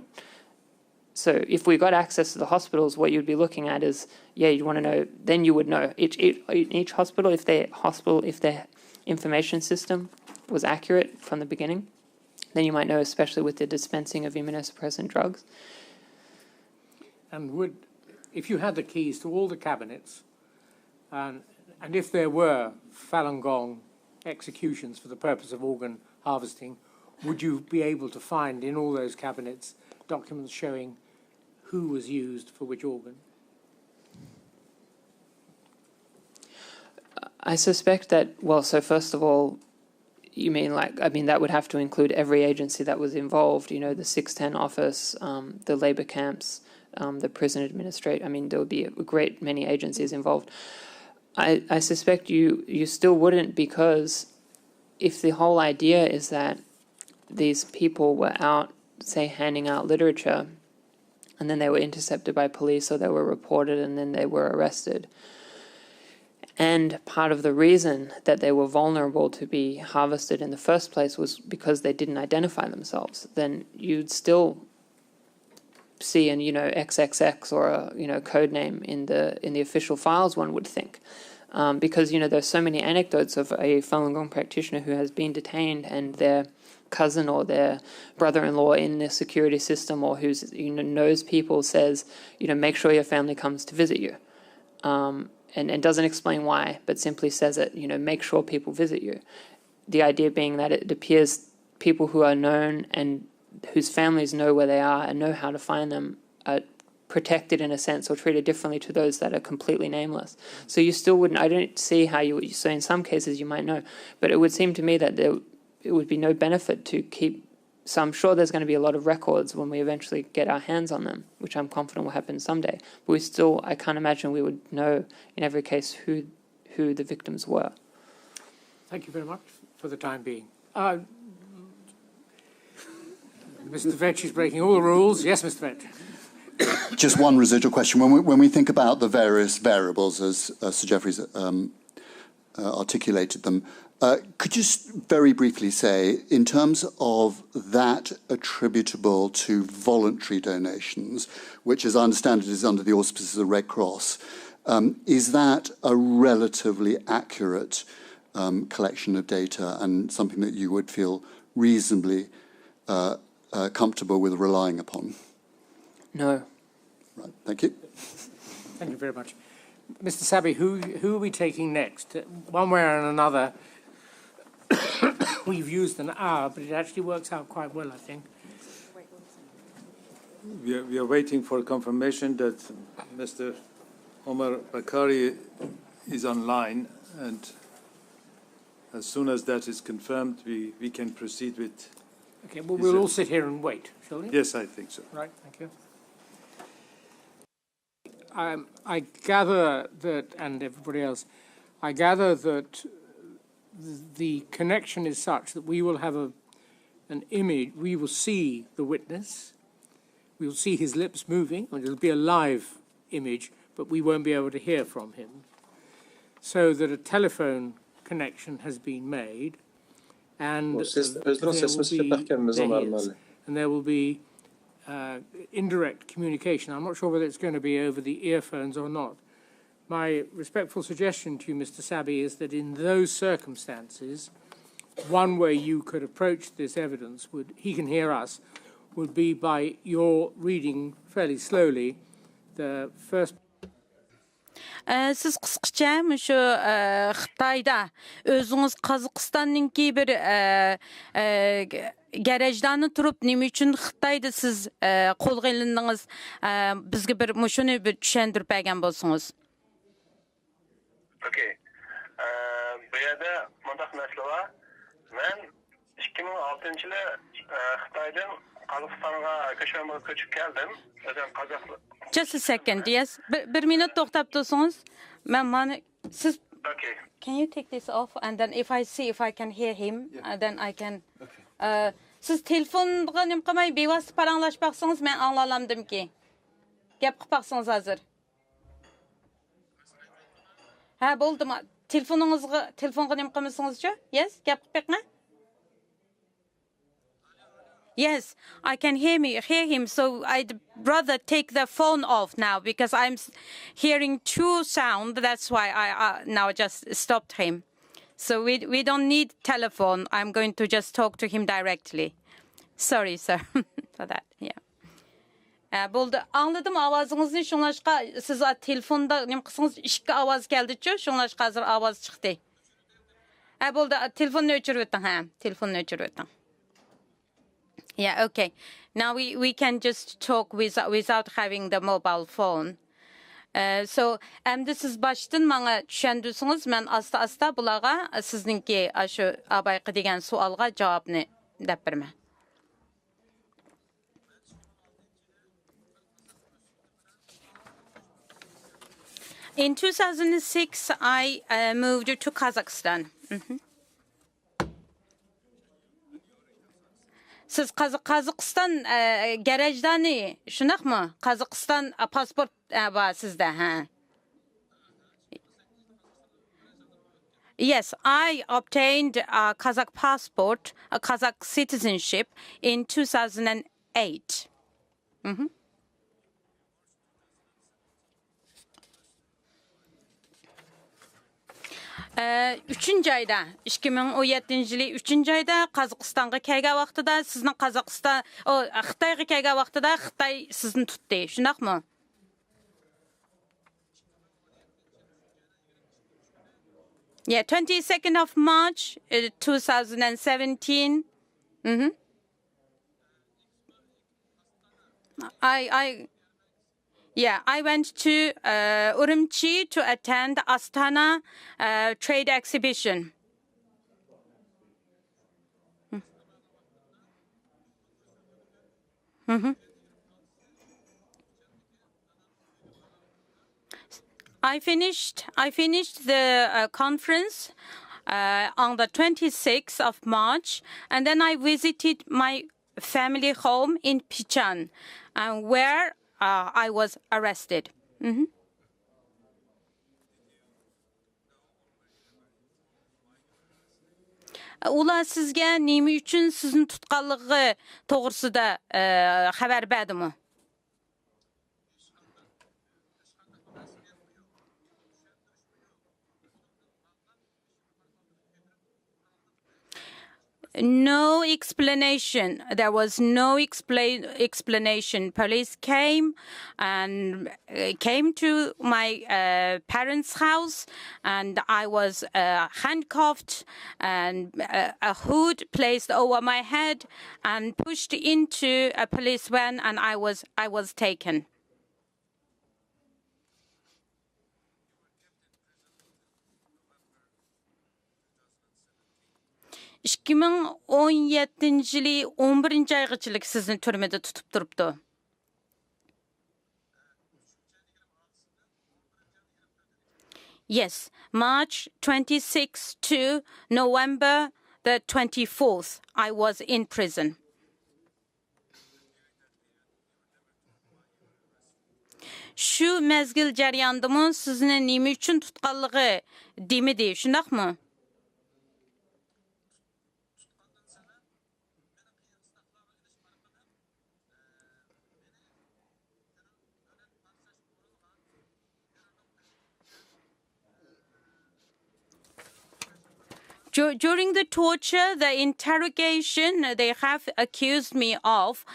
So if we got access to the hospitals, what you'd be looking at is, you want to know, then you would know each hospital, if their information system was accurate from the beginning, then you might know, especially with the dispensing of immunosuppressant drugs.
And if you had the keys to all the cabinets, and if there were Falun Gong executions for the purpose of organ harvesting, would you be able to find in all those cabinets documents showing who was used for which organ?
I suspect that, so first of all, you mean that would have to include every agency that was involved, the 610 office, the labor camps, the prison administrator. There would be a great many agencies involved. I suspect you still wouldn't, because if the whole idea is that these people were out, say, handing out literature, and then they were intercepted by police, or they were reported and then they were arrested, and part of the reason that they were vulnerable to be harvested in the first place was because they didn't identify themselves, then you'd still see an XXX or a code name in the official files, one would think, because there's so many anecdotes of a Falun Gong practitioner who has been detained and their cousin or their brother-in-law in the security system, or who's knows people, says make sure your family comes to visit you. And doesn't explain why, but simply says it, make sure people visit you. The idea being that it appears people who are known and whose families know where they are and know how to find them are protected in a sense, or treated differently to those that are completely nameless. So you still wouldn't, I don't see how so in some cases you might know, but it would seem to me that it would be no benefit to keep. So I'm sure there's going to be a lot of records when we eventually get our hands on them, which I'm confident will happen someday. But I can't imagine we would know in every case who the victims were.
Thank you very much for the time being. Mr. Vetch is breaking all the rules. Yes, Mr. Vetch.
Just one residual question. When we think about the various variables, as Sir Geoffrey's articulated them, could you very briefly say, in terms of that attributable to voluntary donations, which, as I understand it, is under the auspices of the Red Cross, is that a relatively accurate collection of data and something that you would feel reasonably comfortable with relying upon?
No.
Right. Thank you.
Thank you very much. Mr. Sabi, who are we taking next? One way or another, we've used an hour, but it actually works out quite well, I think.
We are waiting for confirmation that Mr. Omar Bakari is online, and as soon as that is confirmed, we can proceed with...
Okay, well, we'll all sit here and wait, shall we?
Yes, I think so.
Right, thank you. I gather that, and everybody else, I gather that the connection is such that we will have an image, we will see the witness, we will see his lips moving, and it'll be a live image, but we won't be able to hear from him. So that a telephone connection has been made, and there will be indirect communication. I'm not sure whether it's going to be over the earphones or not. My respectful suggestion to you, Mr. Sabi, is that in those circumstances, one way you could approach this evidence, he can hear us, would be by your reading fairly slowly the first.
Siz qısqacha şu Xitayda özünüz Qozog'istonningki bir garajlarni turib nima uchun Xitayda siz qo'lga ilindingiz, bizga bir shuni bir tushuntirib bergan bo'lsangiz.
Okay. Bu yerda mundaq masala bor. Men 2006-yili Xitoydan Qozog'istonga ko'chib keldim. O'zim qozoq.
Just a second, yes. Bir minut to'xtab tursangiz. Siz
Okay.
Can you take this off, and then if I see if I can hear him, then I can. Okay. Siz telefonga nim qilmay bevosita paranglashmoqsangiz, men anglalamdimki. Gap qilib baqsangiz hozir. Ha, bo'ldimi? Telefonga nim qilmasangiz-chi? Yes, gap qilib baqma. Yes, I can hear him, so I'd rather take the phone off now because I'm hearing two sound. That's why I now just stopped him. So we don't need telephone. I'm going to just talk to him directly. Sorry, sir, for that. Yeah. Bo'ldi. Anladım avazınızı. Şunlaşqa siz telefonda nim qilsangiz ikki ovoz keldi-chi. Şunlaşqa hozir ovoz chiqdi. Bo'ldi. Telefonni o'chirib o'ting, ha. Telefonni o'chirib o'ting. Yeah, okay. Now we can just talk without having the mobile phone. So, endi siz başdan manga tushundirsangiz, men asta bularga sizningki shu abayqi degan savolga javobni deb beraman. In 2006, I moved to Kazakhstan. Siz Qozog'iston garajdani, shunaqmi? Qozog'iston pasport bor sizda, ha? Yes, I obtained a Kazakh passport, a Kazakh citizenship in 2008. Üçüncü ayda, 2017-yili 3-cü ayda Qozog'istonga kelgan vaqtida sizning Qozog'iston, Xitoyga kelgan vaqtida Xitoy sizni tutdi, shunaqmi? Yeah, 22nd of March 2017. I went to Urumqi to attend Astana trade exhibition. I finished the conference on the 26th of March, and then I visited my family home in Pichan, where I was arrested. Ular sizga nima uchun sizni tutganligi to'g'risida xabar berdimi? no explanation. There was no explanation. Police came and came to my parents' house, and I was handcuffed and a hood placed over my head and pushed into a police van, and I was taken. ikki ming o'n yettinchi yili 11 aygacha sizni turmada tutib turibdi. Yes, March 26 to November the 24th, I was in prison. Şu mezgil jarayonidami sizni nima uchun tutganligi demidi, shundaqmi? During the torture, the interrogation, they have accused me of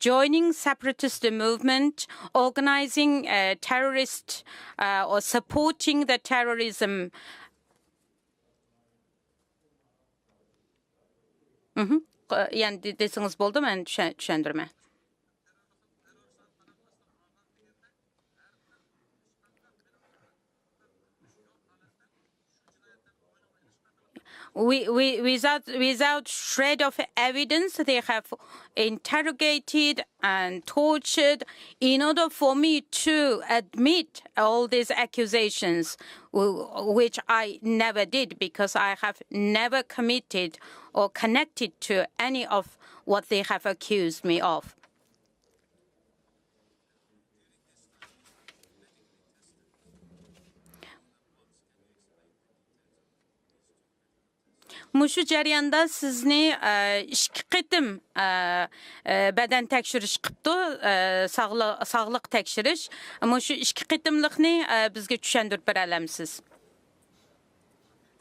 joining separatist movement, organizing terrorist or supporting the terrorism. Yani desiniz boldu, men düşendirme. Without shred of evidence, they have interrogated and tortured in order for me to admit all these accusations, which I never did because I have never committed or connected to any of what they have accused me of. Muşu jarayonda sizni ikki qitim badan tekshirish qilibdi, sog'liq tekshirish. Muşu ikki qitimlikni bizga tushuntirib bera olamsiz?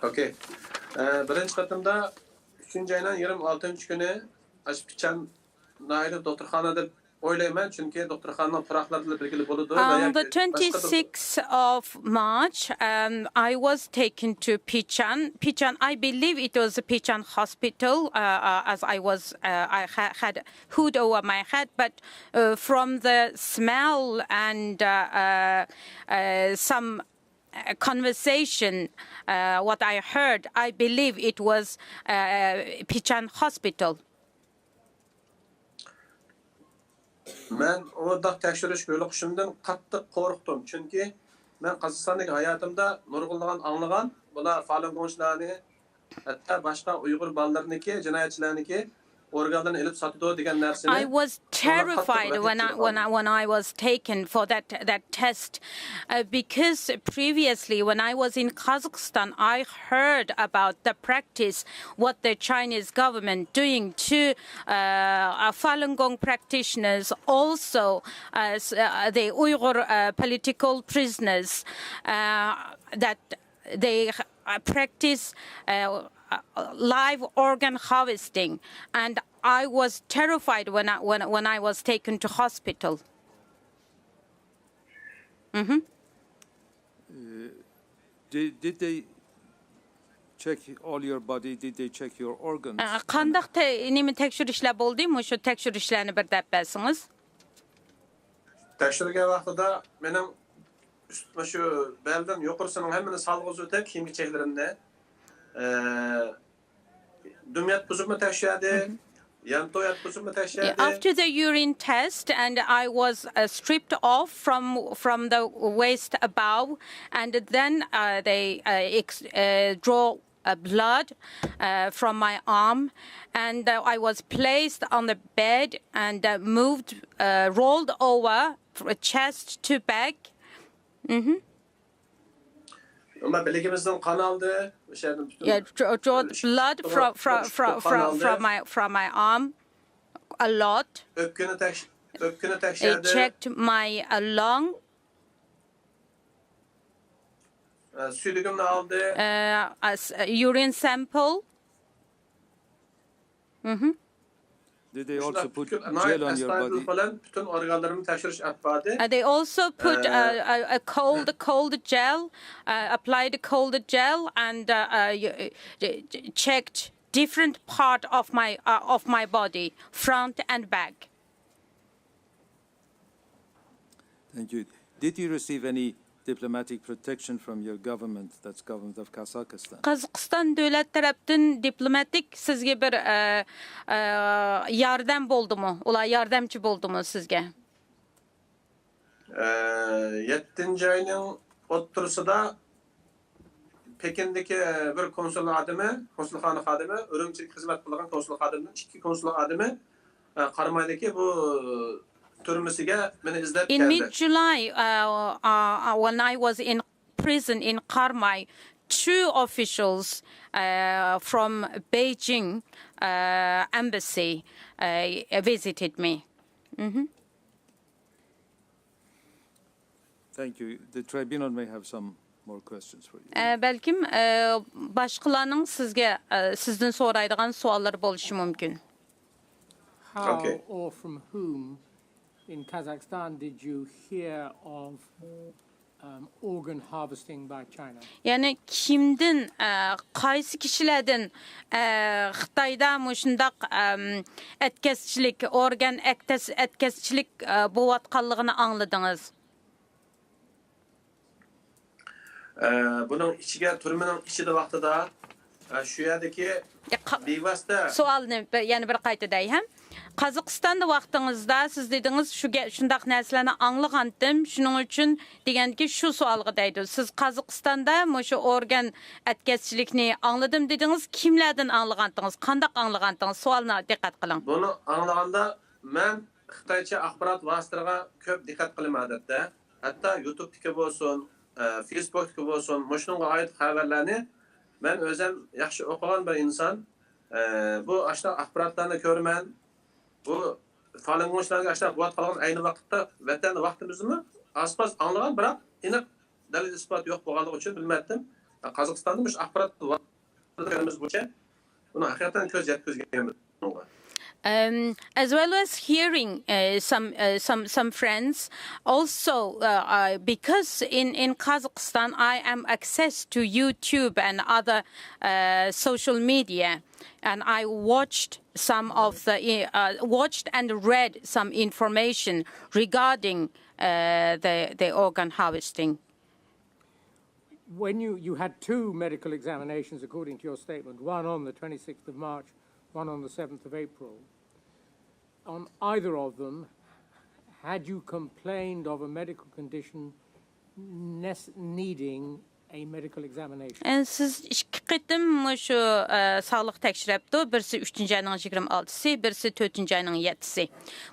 Okay. Birinchi qatimda 3-oyning 26 kuni Ashpichan Nairi doktorxonada o'ylayman, chunki doktorxonaning turaqlarida belgili bo'ladi.
On the 26th of March, I was taken to Pichan. I believe it was a Pichan hospital, as I had hood over my head, but from the smell and some conversation, what I heard, I believe it was Pichan hospital.
Men orada tekshirish yo'liqishimdan qattiq qo'rqdim, chunki men Qozog'istondagi hayotimda nurg'unlagan anglagan, bular Falun Gongchilarni, hatto boshqa Uyg'ur bolalarniki, jinoyatchilarniki organlarni ilib sotadi degan narsani.
I was terrified when I was taken for that test, because previously when I was in Kazakhstan, I heard about the practice, what the Chinese government doing to Falun Gong practitioners, also the Uyghur political prisoners, that they practice live organ harvesting, and I was terrified when I was taken to hospital.
Did they check all your body? Did they check your organs?
Qandaq nima tekshirishlar bo'ldimi? Shu tekshirishlarni bir deb bersangiz.
Tekshirgan vaqtida mening shu beldan yuqorisining hammani salg'iz o'tib, kiyim kechaklarimni
after the urine test, and I was stripped off from the waist above, and then they draw blood from my arm, and I was placed on the bed and moved, rolled over chest to back. Yeah, draw blood from my arm a lot. They checked my lung. Urine sample.
Did they also put gel on your body?
Bütün organlarımı tekşiriş etmedi.
They also put a cold gel, applied a cold gel, and checked different part of my body, front and back.
Thank you. Did you receive any diplomatic protection from your government, that's government of Kazakhstan?
Qozog'iston davlat tarafdan diplomatik sizga bir yordam bo'ldimi? Ular yordamchi bo'ldimi sizga?
7. ayının o'ttirisida Pekindagi bir konsul xodimi, konsulxona xodimi, Urumchiga xizmat qilgan konsul xodimining 2 konsul xodimi Qarimaydagi bu turmasiga meni izlab keldi.
In mid-July, when I was in prison in Karimi, 2 officials from Beijing embassy visited me.
Thank you. The tribunal may have some more questions for you.
Belkim başqalarının sizden soraydigan suallar bo'lishi mumkin.
How or from whom in Kazakhstan did you hear of organ harvesting by China?
Yani kimden, qaysi kishilardan Xitoyda mushundaq etkazchilik, organ etkazchilik bo'layotganligini angladingiz?
Bunun içiga turmaning ichida vaqtida shu yerdagi bevosita
savolni yana bir qaytaday ham. Qozog'istonda vaqtingizda siz dedingiz shundaq narsalarni anglagandim, shuning uchun deganki shu savolga deydi. Siz Qozog'istonda o'sha organ etkazchilikni angladim dedingiz, kimlardan anglagandingiz, qandaq anglagandingiz? Savolni diqqat qiling.
Buni anglaganda men Xitoycha axborot vositalariga ko'p diqqat qilaman odatda. Hatto YouTube'dagi bo'lsin, Facebook'dagi bo'lsin, shunga oid xabarlarni men o'zim yaxshi o'qigan bir inson. Bu ashta axborotlarni ko'raman. Bu falangochlarga ashta quvvat qilgan ayni vaqtda vatan vaqtimizmi? Aspas anglagan, biroq aniq dalil isbot yo'q bo'lganligi uchun bilmadim. Qozog'istonda mush axborot vositalarimiz bo'yicha buni haqiqatan ko'z yetkazganmiz.
As well as hearing some friends, also because in Kazakhstan I am access to YouTube and other social media, and I watched some of the watched and read some information regarding the organ harvesting.
When you had 2 medical examinations, according to your statement, one on the 26th of March, one on the 7th of April. On either of them, had you complained of a medical condition needing a medical examination?
And siz 2 qitim shu sog'liq tekshiribdi. Birisi 3-ayning 26-si, birisi 4-ayning 7-si.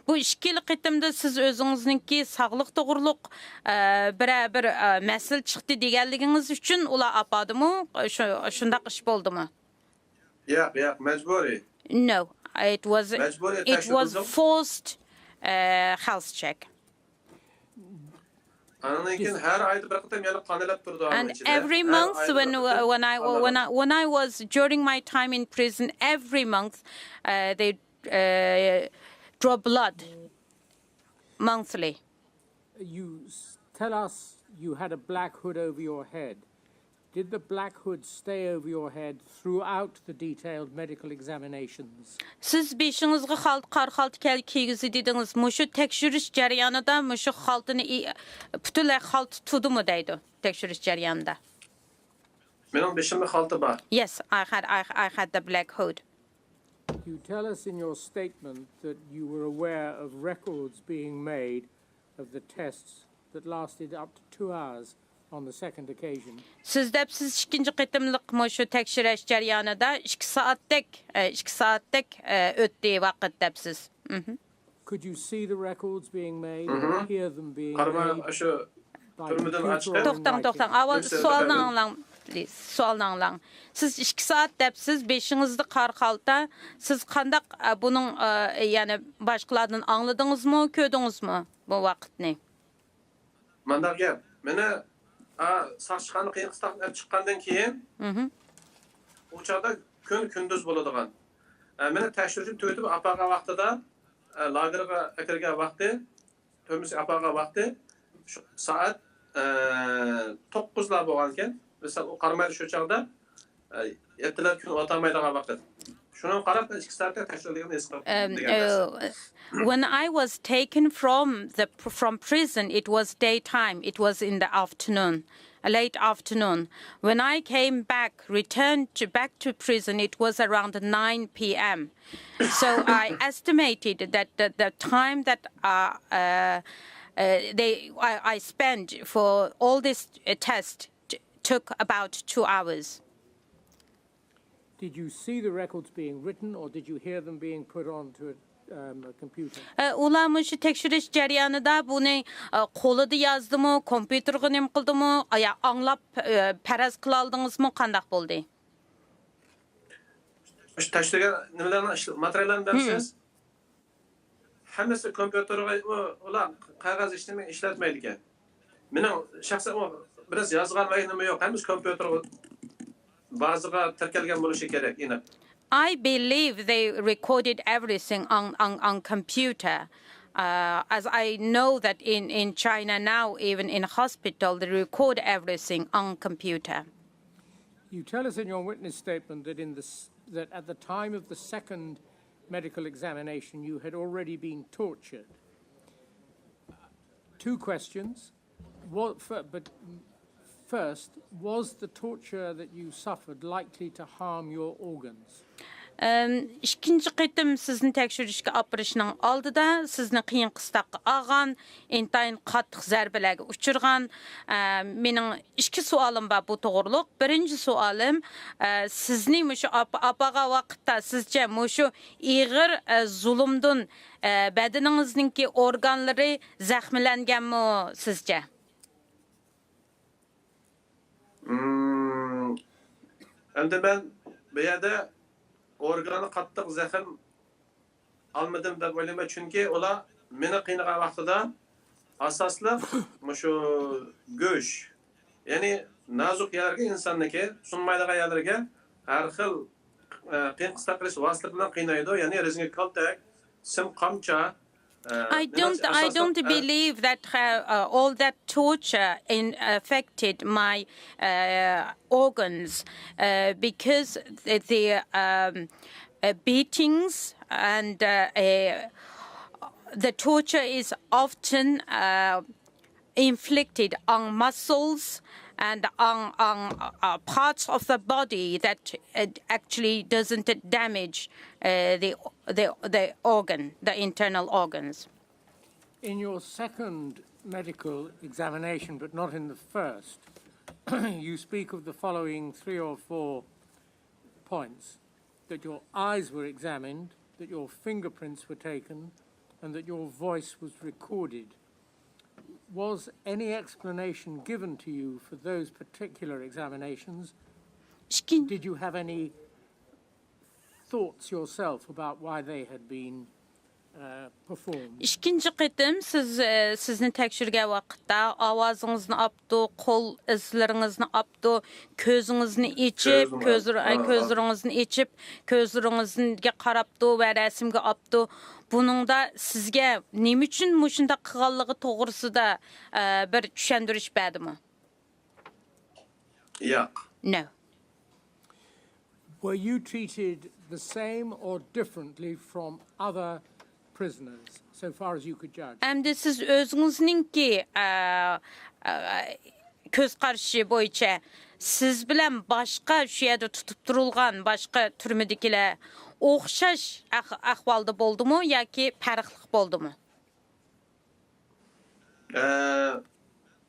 Bu 2 qitimda siz o'zingizningki sog'liq to'g'riliq bir masal chiqdi deganligingiz uchun ular apadimi? Shundaq ish bo'ldimi?
Yo'q, majburiy.
No, it was forced health check. And every month when I was during my time in prison, every month they draw blood monthly.
You tell us you had a black hood over your head. Did the black hood stay over your head throughout the detailed medical examinations?
Siz beshingizga qar xalt kiygizdi dedingiz. Mushu tekshirish jarayonida mushu xaltini butunlay xalt tudimi deydi tekshirish jarayonida.
Mening beshimda xalti bor.
Yes, I had the black hood.
You tell us in your statement that you were aware of records being made of the tests that lasted up to 2 hours on the second occasion.
Siz ikinci qitimliq mushu tekshirish jarayonida 2 soatdek o'tdi vaqt debsiz.
Could you see the records being made, hear them being made?
To'xtang. Avval savolni anglang, please. Savolni anglang. Siz 2 soat debsiz, beshingizni qarxalta. Siz qandaq buning yani boshqalardan angladingizmi, ko'rdingizmi bu vaqtni?
Manda gap. Meni saçqanı qiyinqistan chiqqandan keyin u chaqda kun kunduz bo'ladigan. meni tekşürücüm tüyütüp apaga vaxtıda lagerga ekirgen vaxtı tömüs apaga vaxtı şu saat 9'lar bolganken mesela o qarmaydı şu çağda erteler gün atamaydigan vaqt. Şunu qarab 2 saatga tekşürülgen esqap.
When I was taken from prison, it was daytime. It was in the afternoon, a late afternoon. When I came back, returned back to prison, it was around 9 p.m. So I estimated that the time that I spent for all this test took about 2 hours.
Did you see the records being written, or did you hear them being put onto a computer?
Ular şu tekşürüş jarayonida buni qo'lida yazdimi, kompyuterga nim qildimi, ya anglab paraz qila oldingizmi, qandaq bo'ldi?
Şu tekşürgen nimalarni materiallarni bilasiz? Hammasi kompyuterga ular qog'oz ishlatmaydi ekan. Mening shaxsan biraz yozgan vaqtim yo'q. Hammasi kompyuterga baziga tirkalgan bo'lishi kerak aniq.
I believe they recorded everything on computer. As I know that in China now, even in hospital, they record everything on computer.
You tell us in your witness statement that that at the time of the second medical examination, you had already been tortured. 2 questions. But first, was the torture that you suffered likely to harm your organs?
İkinci qitim sizni tekshirishga opirishning oldida sizni qiyin qistaqqa olgan, intayin qattiq zarbalarga uchirgan. Mening 2 savolim bor bu to'g'riliq. Birinchi savolim, sizning mushu apaga vaqtda sizcha mushu ig'ir zulmdan badaningizningki organlari zaxmlanganmi sizcha?
Endi men bu yerda organi qattiq zaxm almadim deb o'ylayman, chunki ular meni qiynagan vaqtida asosli shu go'sht, ya'ni nozik yerga insonniki sunmaydigan yerlarga har xil qiyin qisqa qilish vositasi bilan qiynaydi, ya'ni rezink kaltak, sim qamcha.
I don't believe that all that torture affected my organs because the beatings and the torture is often inflicted on muscles and on parts of the body that actually doesn't damage the organ, the internal organs.
In your second medical examination, but not in the first, you speak of the following 3 or 4 points: that your eyes were examined, that your fingerprints were taken, and that your voice was recorded. Was any explanation given to you for those particular examinations? Did you have any thoughts yourself about why they had been performed?
İkinci qitim sizni tekshirgan vaqtda ovozingizni olibdi, qo'l izlaringizni olibdi, ko'zingizni ichib, ko'zlaringizni ichib, ko'zlaringizga qarabdi va rasmga olibdi. Buningda sizga nima uchun shunda qilganligi to'g'risida bir tushuntirish berdimi?
Yo'q.
No.
Were you treated the same or differently from other prisoners, so far as you could judge?
Endi siz o'zingizning-ki ko'z qarashi bo'yicha siz bilan boshqa shu yerda tutib turilgan boshqa turmadagilar o'xshash ahvolda bo'ldimi yoki farqli bo'ldimi?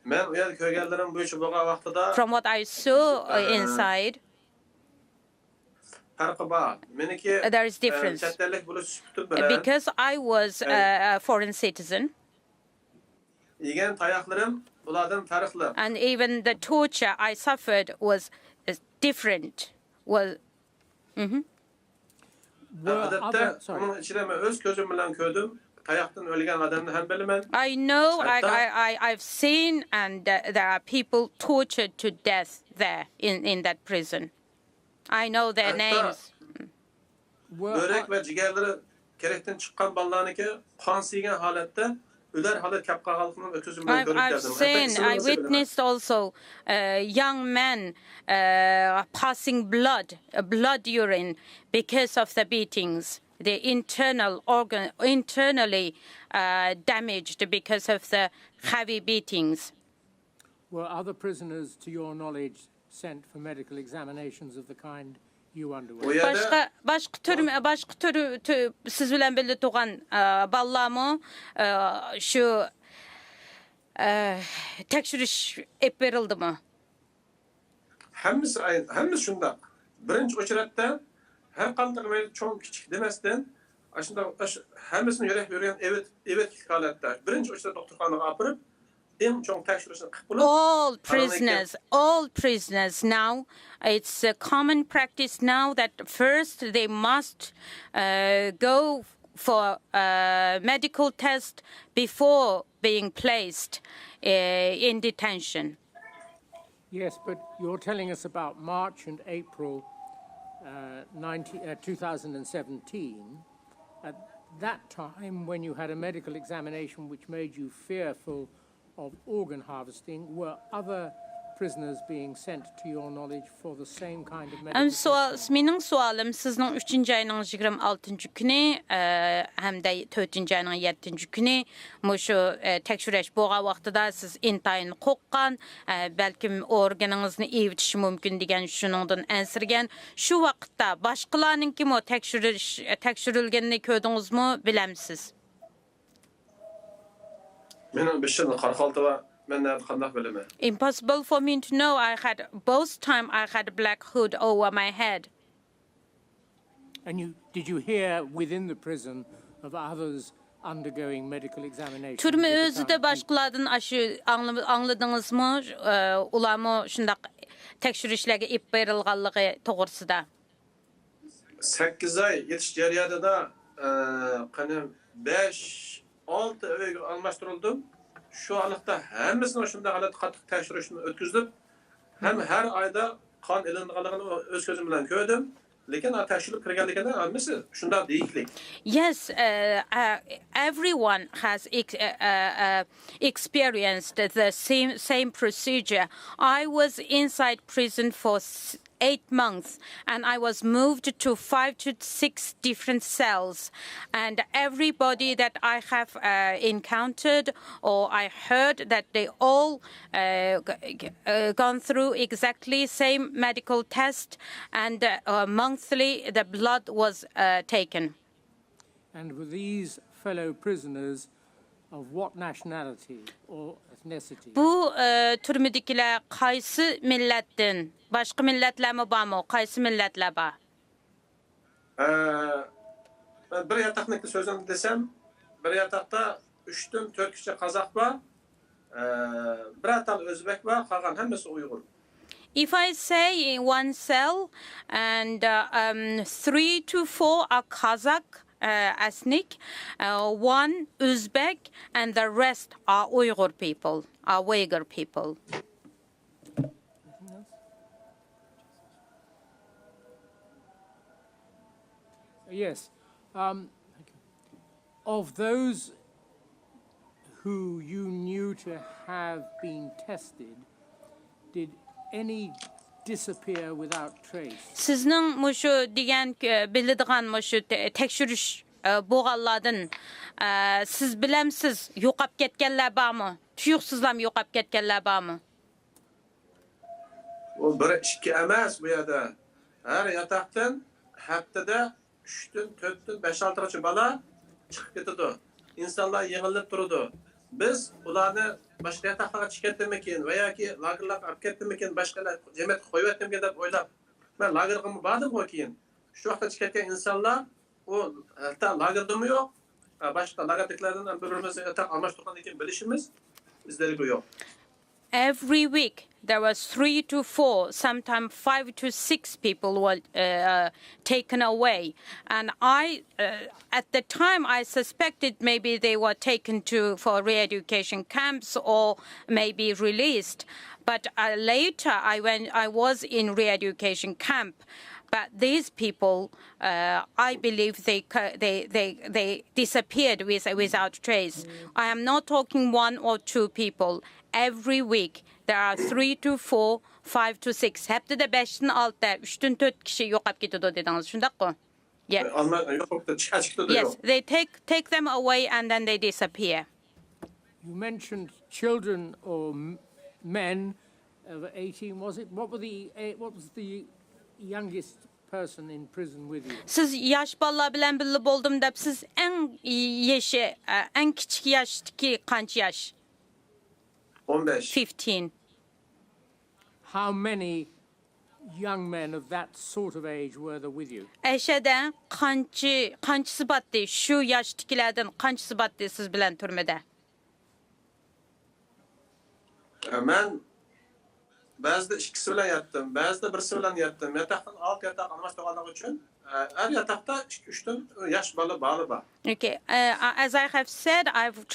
Men u yerda ko'rganlarim bo'yicha bo'lgan vaqtida
From what I saw inside, there is difference. Because I was a foreign citizen, and even the torture I suffered was different. I know, I've seen, and there are people tortured to death there in that prison. I know their names.
börek ve ciğerleri gerekten çıkan ballarınki kan siygen halette öler halet kap kalkanın ötüzüm ben görüp geldim.
I've seen, I witnessed also young men passing blood urine because of the beatings. The internal organ internally damaged because of the heavy beatings.
Were other prisoners, to your knowledge, sent for medical examinations of the kind you underwent?
Başka türü siz bilen belli tuğan ballamı şu tekşiriş ep verildi mi?
Hemmisi şunda. Birinci uçuratta her kandığı çoğun küçük demezden aslında hemmisini yürek yürüyen evet halatda. Birinci uçuratta doktorxanaga apırıp
all prisoners now, it's a common practice now that first they must go for a medical test before being placed in detention.
Yes, but you're telling us about March and April 2017. At that time, when you had a medical examination which made you fearful of organ harvesting, were other prisoners being sent to your knowledge for the same kind of medical testing?
Mening sualım sizning 3-nji ayning 26-njy güni hem de 4-nji ayning 7-nji güni muşu tekşüreş boğa wagtyda siz intayin qoqqan, belkim organingizni evitişi mümkün degen şunundan ensirgen. Şu wagtda başqalarninki mo tekşürilgenini ködüňizmi bilemsiz? Impossible for me to know. Both time I had a black hood over my head.
And did you hear within the prison of others undergoing medical examination?
Türme özüde başqalardan aşı anladınızmı? Ulamı şundaq tekşürüşlerge ip berilganlığı toğrusida?
8 ay yetiş jariyada da 5-6 öýge almaşdyryldym. Şu anlıkta hemmisini şunda halat qattiq tekşürüşini ötküzdüm. Hem her ayda kan ilindiganlygyny öz gözüm bilen gördüm. Lekin tekşürüp kirgenliginde hemmisi şunda değişlik.
Yes, everyone has experienced the same procedure. I was inside prison for 8 months, and I was moved to 5 to 6 different cells. And everybody that I have encountered or I heard that they all gone through exactly same medical test, and monthly the blood was taken.
And were these fellow prisoners of what nationality or ethnicity?
Bu türmüdikiler qaysı milletden? Başka milletler mi barmı? Qaysı milletler bar?
Bir yatakniki sözüm desem, bir yatakta 3'tün 4 kişi Kazak var, bir atal Özbek var, kalan hemmesi Uygur.
If I say in one cell and 3 to 4 are Kazakh ethnic, 1 Uzbek, and the rest are Uyghur people, are Uyghur people.
Yes. Of those who you knew to have been tested, did any disappear without trace?
Sizning muşu diyen bildiğin muşu tekşürüş boğalladın. Siz bilemsiz yoqap ketkenler barmı? Tuyuqsizlam yoqap ketkenler barmı?
O bir iki emas bu yerda. Her yataktan haftada 3'tün 4'tün 5-6 bala çıkıp ketidi. İnsanlar yığılıp durdu. Biz ularni başka yataklara çıkartmakin veya ki lagerlarga alıp ketmakin başkalar cemiyet koyup etmegen dep oylap. Ben lagerga bardım o keyin. Şu vaqtda çıkartgan insanlar o hatta lagerdimi yok. Başka lagerdakilerden birbirimiz yatak almaştırgan ekan bilişimiz bizlerde yok.
Every week there was 3 to 4, sometimes 5 to 6 people were taken away. And at the time, I suspected maybe they were taken for re-education camps or maybe released. But later, I was in re-education camp. But these people, I believe they disappeared without trace. I am not talking 1 or 2 people. Every week there are 3 to 4, 5 to 6. Heptede 5'ten 6'da 3'ten 4 kişi yo'qolib ketadi dediniz. Shundaqmi? Yeah. Yes, they take them away and then they disappear.
You mentioned children or men over 18, was it? What was the youngest person in prison with you?
Siz yaş balla bilen birli boldum dep siz en kichik yaşdaki qancha yaş?
15.
15.
How many young men of that sort of age were there with you?
Eşede qanchasi batdi? Shu yoshdagilardan qanchasi batdi siz bilan turmada?
Men ba'zida ikkisi bilan yotdim, ba'zida birisi bilan yotdim. Yataqdan alt yataq almashtirganligi uchun her yatakta 3 dan yosh bola bor.
Okay, as I have said, I've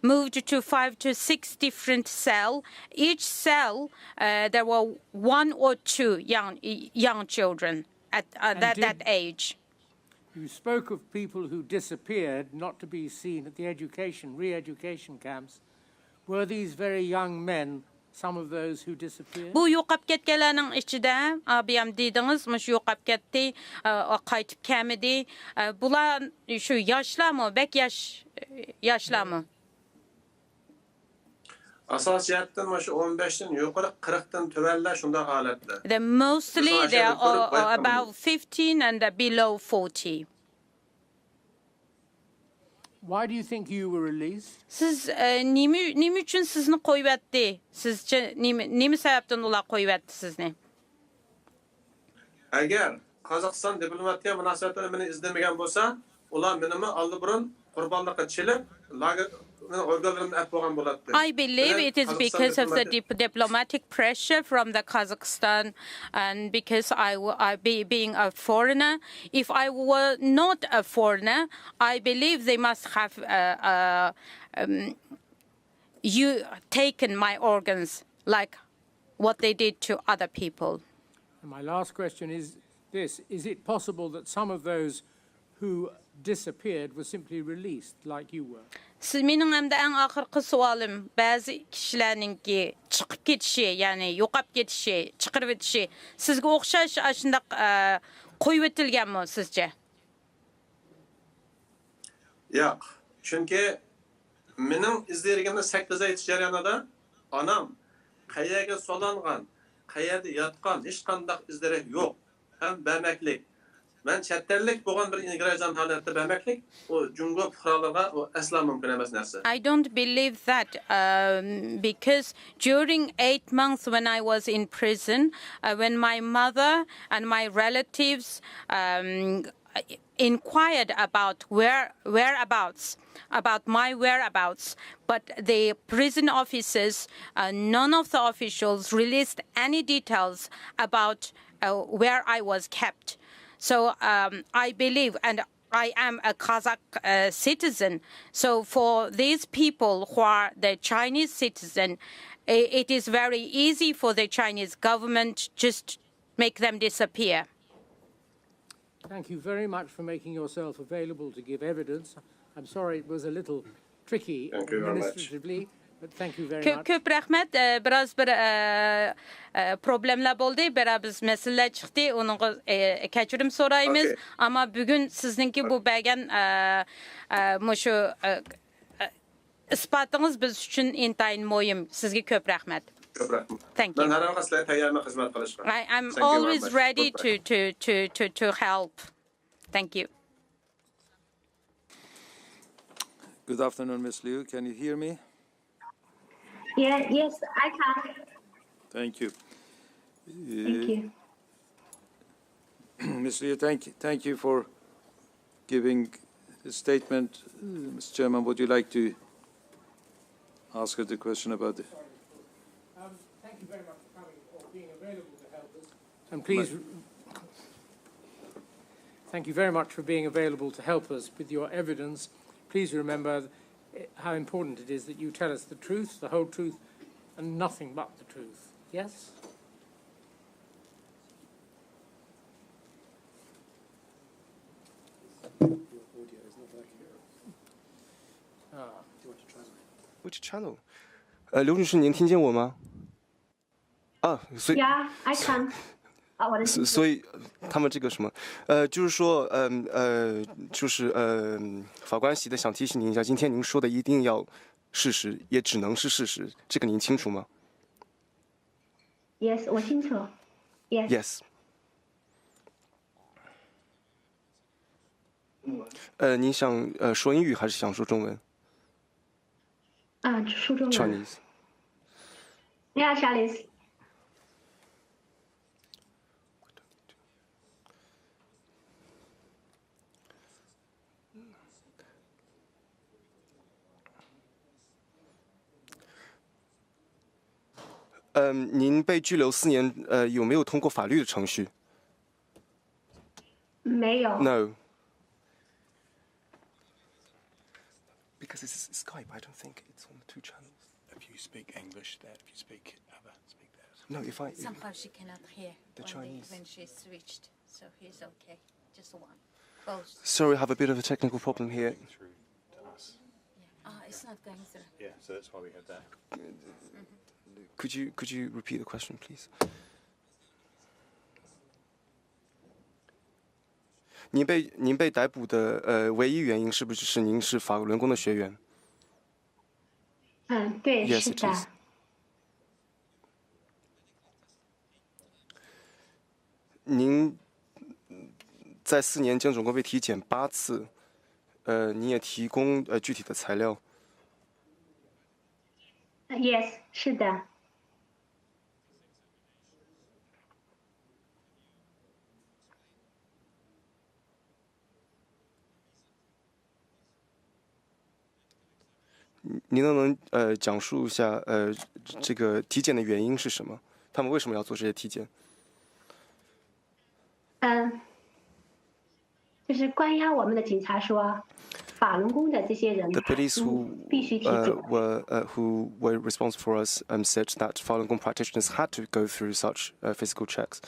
moved to 5 to 6 different cells. Each cell, there were 1 or 2 young children at that age.
You spoke of people who disappeared, not to be seen at the re-education camps. Were these very young men some of those who disappeared?
Bu yo'qolib ketganlarning ichida, abiyam dedingiz, mush yo'qolib ketdi, qaytib kelmadi. Bular shu yoshlarmi, bek yoshlarmi?
Asosiyatdan shu 15dan yuqori 40dan tuvanlar shunday holatda.
Mostly they are about 15 and below 40.
Why do you think you were released?
Siz nima uchun sizni qo'yibdi? Sizcha nima sababdan ular qo'yibdi sizni?
Agar Qozog'iston diplomatiya munosabatlarini meni izlamagan bo'lsa, ular menimi aldiburun qurbonlikqa chilib, lager organlarimni olib bo'lgan bo'ladi.
I believe it is because of the diplomatic pressure from the Kazakhstan and because I being a foreigner. If I were not a foreigner, I believe they must have taken my organs like what they did to other people.
And my last question is this. Is it possible that some of those who disappeared were simply released like you were?
Siz mening hamda eng oxirgi savolim, ba'zi kishilarningki chiqib ketishi, ya'ni yo'qolib ketishi, chiqirib o'tishi sizga o'xshash shunday qo'yib o'tilganmi sizcha?
Yo'q. Chunki mening izlayotganim 8 oy jarayonida onam qayerga solangan, qayerda yotgan hech qanday izlari yo'q. Ham bermaklik. Men chatterlik bo'lgan bir immigrant holatda bermaklik o Jungo fuqarolarga o asla mumkin emas narsa.
I don't believe that because during 8 months when I was in prison, when my mother and my relatives inquired about my whereabouts, but the prison officers, none of the officials released any details about where I was kept. So I believe, and I am a Kazakh citizen, so for these people who are the Chinese citizen, it is very easy for the Chinese government just make them disappear.
Thank you very much for making yourself available to give evidence. I'm sorry it was a little tricky administratively. But thank you very much.
Ko'p rahmat. Biroz bir problemlar bo'ldi. Biz masala chiqdi. Uni kechirim so'raymiz. Ammo bugun sizningki bu bergan shu isbotingiz biz uchun intayin muhim. Sizga ko'p rahmat. Thank you. I'm always ready to help. Thank you.
Good afternoon, Ms. Liu. Can you hear me?
Yes, I can.
Thank you.
Thank you.
Ms. Liu, thank you for giving a statement. Mr. Chairman, would you like to ask her the question about it?
Thank you very much for coming or being available to help us. And please, thank you very much for being available to help us with your evidence. Please remember how important it is that you tell us the truth, the whole truth, and nothing but the truth. Yes?
Which channel？ 刘女士，您听见我吗？啊，所以
Yeah, I can. 我的
所以他们这个什么，就是说，法官席的想提醒您一下，今天您说的一定要事实，也只能是事实，这个您清楚吗
Yes, 我清楚。Yes.
Yes。您想说英语还是想说中文？
说中文。
Chinese.
Yeah, Chinese.
您被拘留4年，有没有通过法律的程序？
没有。
No. Because it's Skype, I don't think it's on the 2 channels.
If you speak English, that if you speak other, speak that.
No, if I
Somehow she cannot hear
the Chinese
when she switched, so he's okay. Just one. Both.
Sorry, I have a bit of a technical problem here.
Through to us.
Yeah. It's not going through.
Yeah, so that's why we have that.
Could you repeat the question, please? 您被逮捕的唯一原因是不是您是法轮功的学员？
对，
Yes,
是
it
的。
is. 您在4年间总共被体检8次，你也提供具体的材料。
Yes, 是的。
您能不能讲述一下这个体检的原因是什么？他们为什么要做这些体检？
就是关押我们的警察说，法轮功的这些人
The police who
必须体检。
who were responsible for us said that Falun Gong practitioners had to go through such physical checks.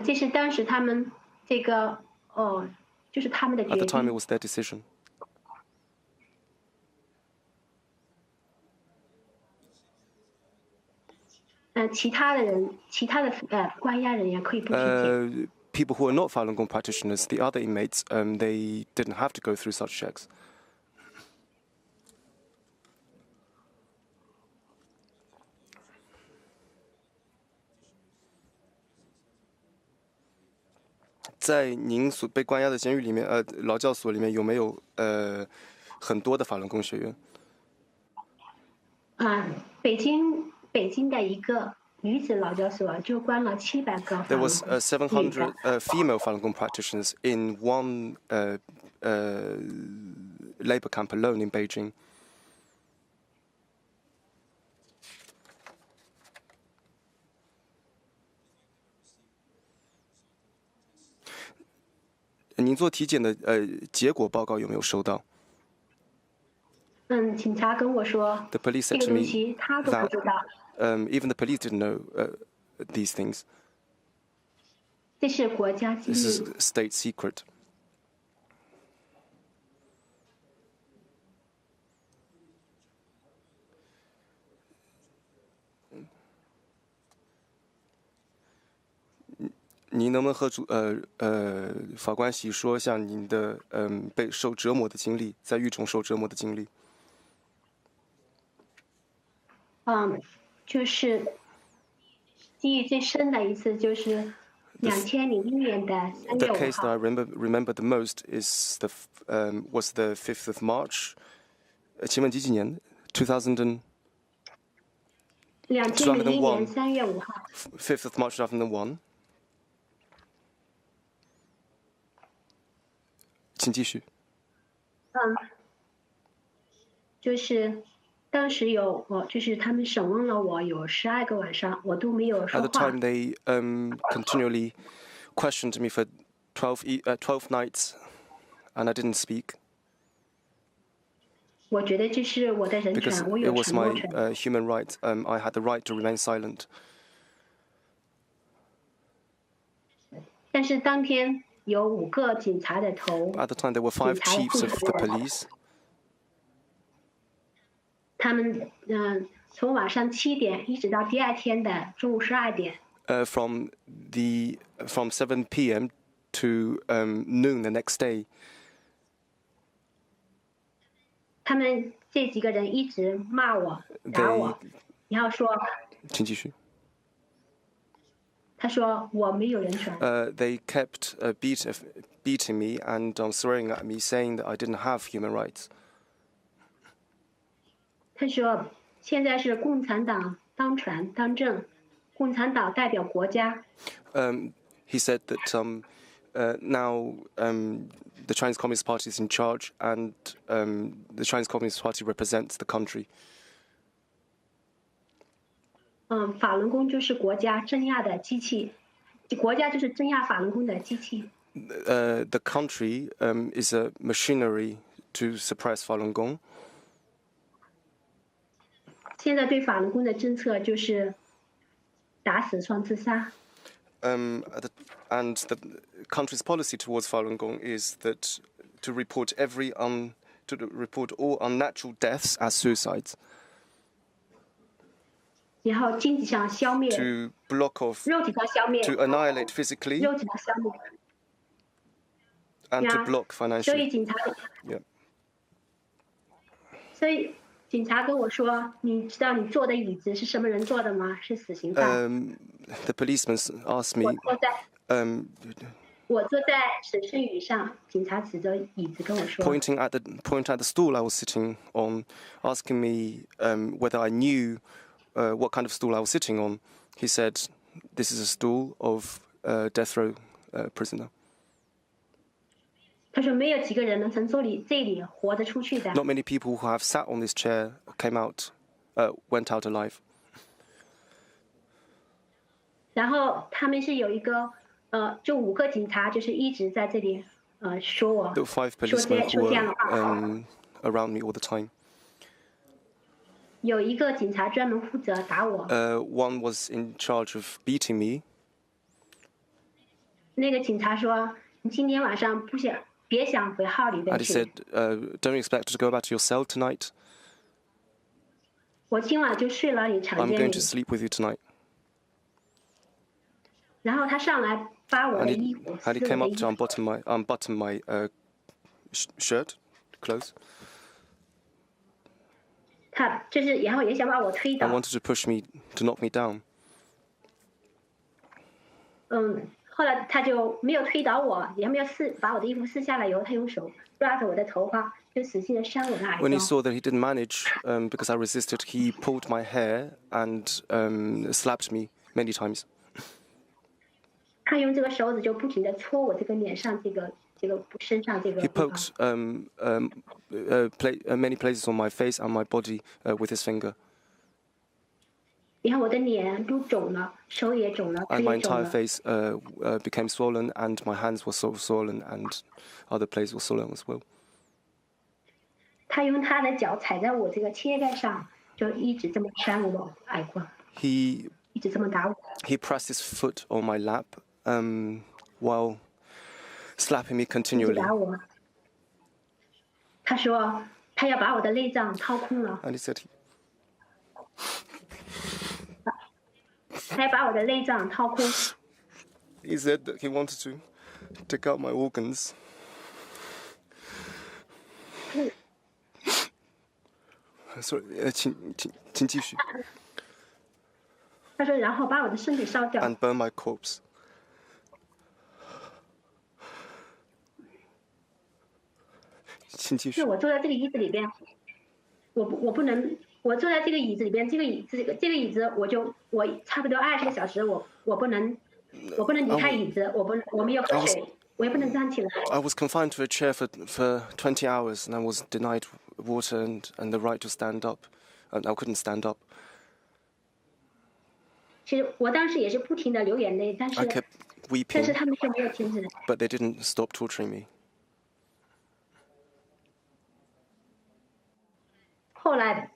这是当时他们这个就是他们的
At
决
the time, it
定。
was their decision.
其他的关押人员可以不体检。
People who are not Falun Gong practitioners, the other inmates, they didn't have to go through such checks. 在您所被关押的监狱里面，劳教所里面有没有很多的法轮功学员？
北京的一个女子劳教所就关了700个。
There was 700 female Falun Gong practitioners in one labor camp alone in Beijing. 您做体检的结果报告有没有收到？
警察跟我说，
The police
这
said
个
to
东
me
西他都不知道。
even the police didn't know these things.
这是国家机
This is
密。
state secret. 您能不能和法官席说一下您的被受折磨的经历，在狱中受折磨的经历？
就是记忆最深的一次就是2001年的3
The
月
case
5
that I
号。
remember the most is was the 5th of March. 请问几年？2000
2001年3月5号。
5th of March 2001. 请继续。
就是当时就是他们审问了我有12个晚上，我都没有说
At the
话。
time, they continually questioned me for 12 nights, and I didn't speak
我觉得这是我的人
because
权，我
it
有
was
沉默
my
权。
human right. I had the right to remain silent.
但是当天有5个警察的头。
At the time, there were 5 chiefs of the police.
他们从晚上7点一直到第2天的中午12点。
From 7 p.m. to noon the next day.
他们这几个人一直骂我、打我，然后说。
请继续。
他说我没有人权。
They kept beating me and swearing at me, saying that I didn't have human rights.
他说现在是共产党当权当政，共产党代表国家。
He said that now the Chinese Communist Party is in charge, and the Chinese Communist Party represents the country.
法轮功就是国家镇压的机器，国家就是镇压法轮功的机器。
The country is a machinery to suppress Falun Gong.
现在对法轮功的政策就是打死双自杀。
And the country's policy towards Falun Gong is that to report all unnatural deaths as suicides.
然后经济上消灭
to block off,
肉体上消灭
to annihilate physically,
肉体上消灭
and to block financially.
所以警察
Yeah.
所以警察跟我说，你知道你坐的椅子是什么人坐的吗？是死刑犯。
The policeman asked me.
我坐在审讯椅上，警察指着椅子跟我说。
Pointing at the stool I was sitting on, asking me whether I knew what kind of stool I was sitting on. He said, "This is a stool of a death row prisoner."
他说没有几个人能从这里活着出去的。
Not many people who have sat on this chair went out alive.
然后他们是有一个就5个警察，就是一直在这里说我，
There were 5
说
policemen
这
who
样的话。
were around me all the time.
有一个警察专门负责打我。
One was in charge of beating me.
那个警察说：“你今天晚上别想回号里边
And he
去。
said, "Don't expect to go back to your cell tonight.
我今晚就睡了你床
I'm
间
going
里。
to sleep with you tonight."
然后他上来扒我
And
的
he,
衣服，
and he
撕
came
我的
up
衣
to
服。
unbutton my shirt, clothes.
他就是然后也想把我推
And
倒。
wanted to push me, to knock me down.
后来他就没有推倒我，也没有把我的衣服撕下来以后，他用手抓着我的头发，就使劲的扇我的耳
When he
朵。
saw that he didn't manage, because I resisted, he pulled my hair and slapped me many times.
他用这个手指就不停的戳我这个脸上这个身上这个
He
地方。
poked many places on my face and my body with his finger.
然后我的脸都肿了，手也肿了，腿
And my
也肿
entire
了。
face became swollen, and my hands were so swollen, and other places were swollen as well.
他用他的脚踩在我这个膝盖上，就一直这么扇我耳光，
He
一直这么打我。
pressed his foot on my lap while slapping me
一直
continually.
打我。他说他要把我的内脏掏空了，
And he said,
他要把我的内脏掏空。
he said that he wanted to take out my organs. Sorry, 请继续.
他说然后把我的身体烧掉。
And burn my corpse. 请继续。
是我坐在这个椅子里边，我不能，我坐在这个椅子里边，这个椅子我差不多20个小时，我不能离开椅子，我没有喝水，我也不能站起来。
I was confined to a chair for 20 hours, and I was denied water and the right to stand up. And I couldn't stand up.
其实我当时也是不停的流眼泪，但
I
是
kept weeping,
他们是没有停止的。
but they didn't stop torturing me.
后来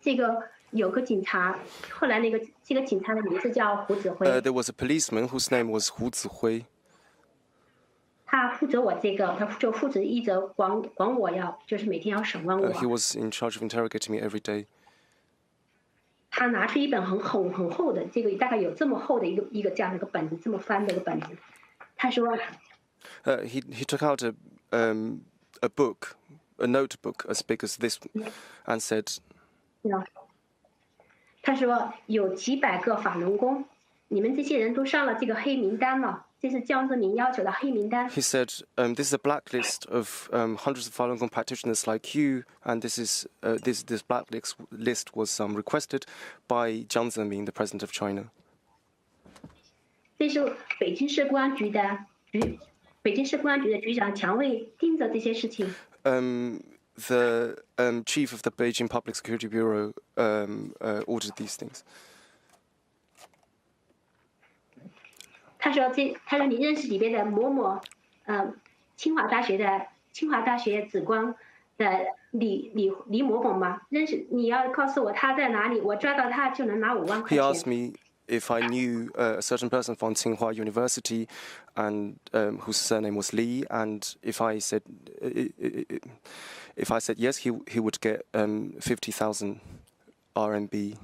有个警察，后来这个警察的名字叫胡子辉。
There was a policeman whose name was Hu Zihui.
他负责我这个，他就负责一直管我要，就是每天要审问我。
He was in charge of interrogating me every day.
他拿出一本很厚的，这个大概有这么厚的一个这样的一个本子，这么翻的一个本子。他说
he took out a book, a notebook as big as this, and said,
他说有几百个法轮功，你们这些人都上了这个黑名单了，这是江泽民要求的黑名单。
He said, this is a blacklist of hundreds of Falun Gong practitioners like you, and this blacklist was requested by Jiang Zemin, the president of China.
这是北京市公安局的局长强卫盯着这些事情。
The chief of the Beijing Public Security Bureau ordered these things.
他说你认识里边的某某，清华大学紫光的李某某吗？认识？你要告诉我他在哪里，我抓到他就能拿5万块
He
钱。
asked me if I knew a certain person from Tsinghua University, and whose surname was Li, and if I said yes, he would get 50,000 RMB.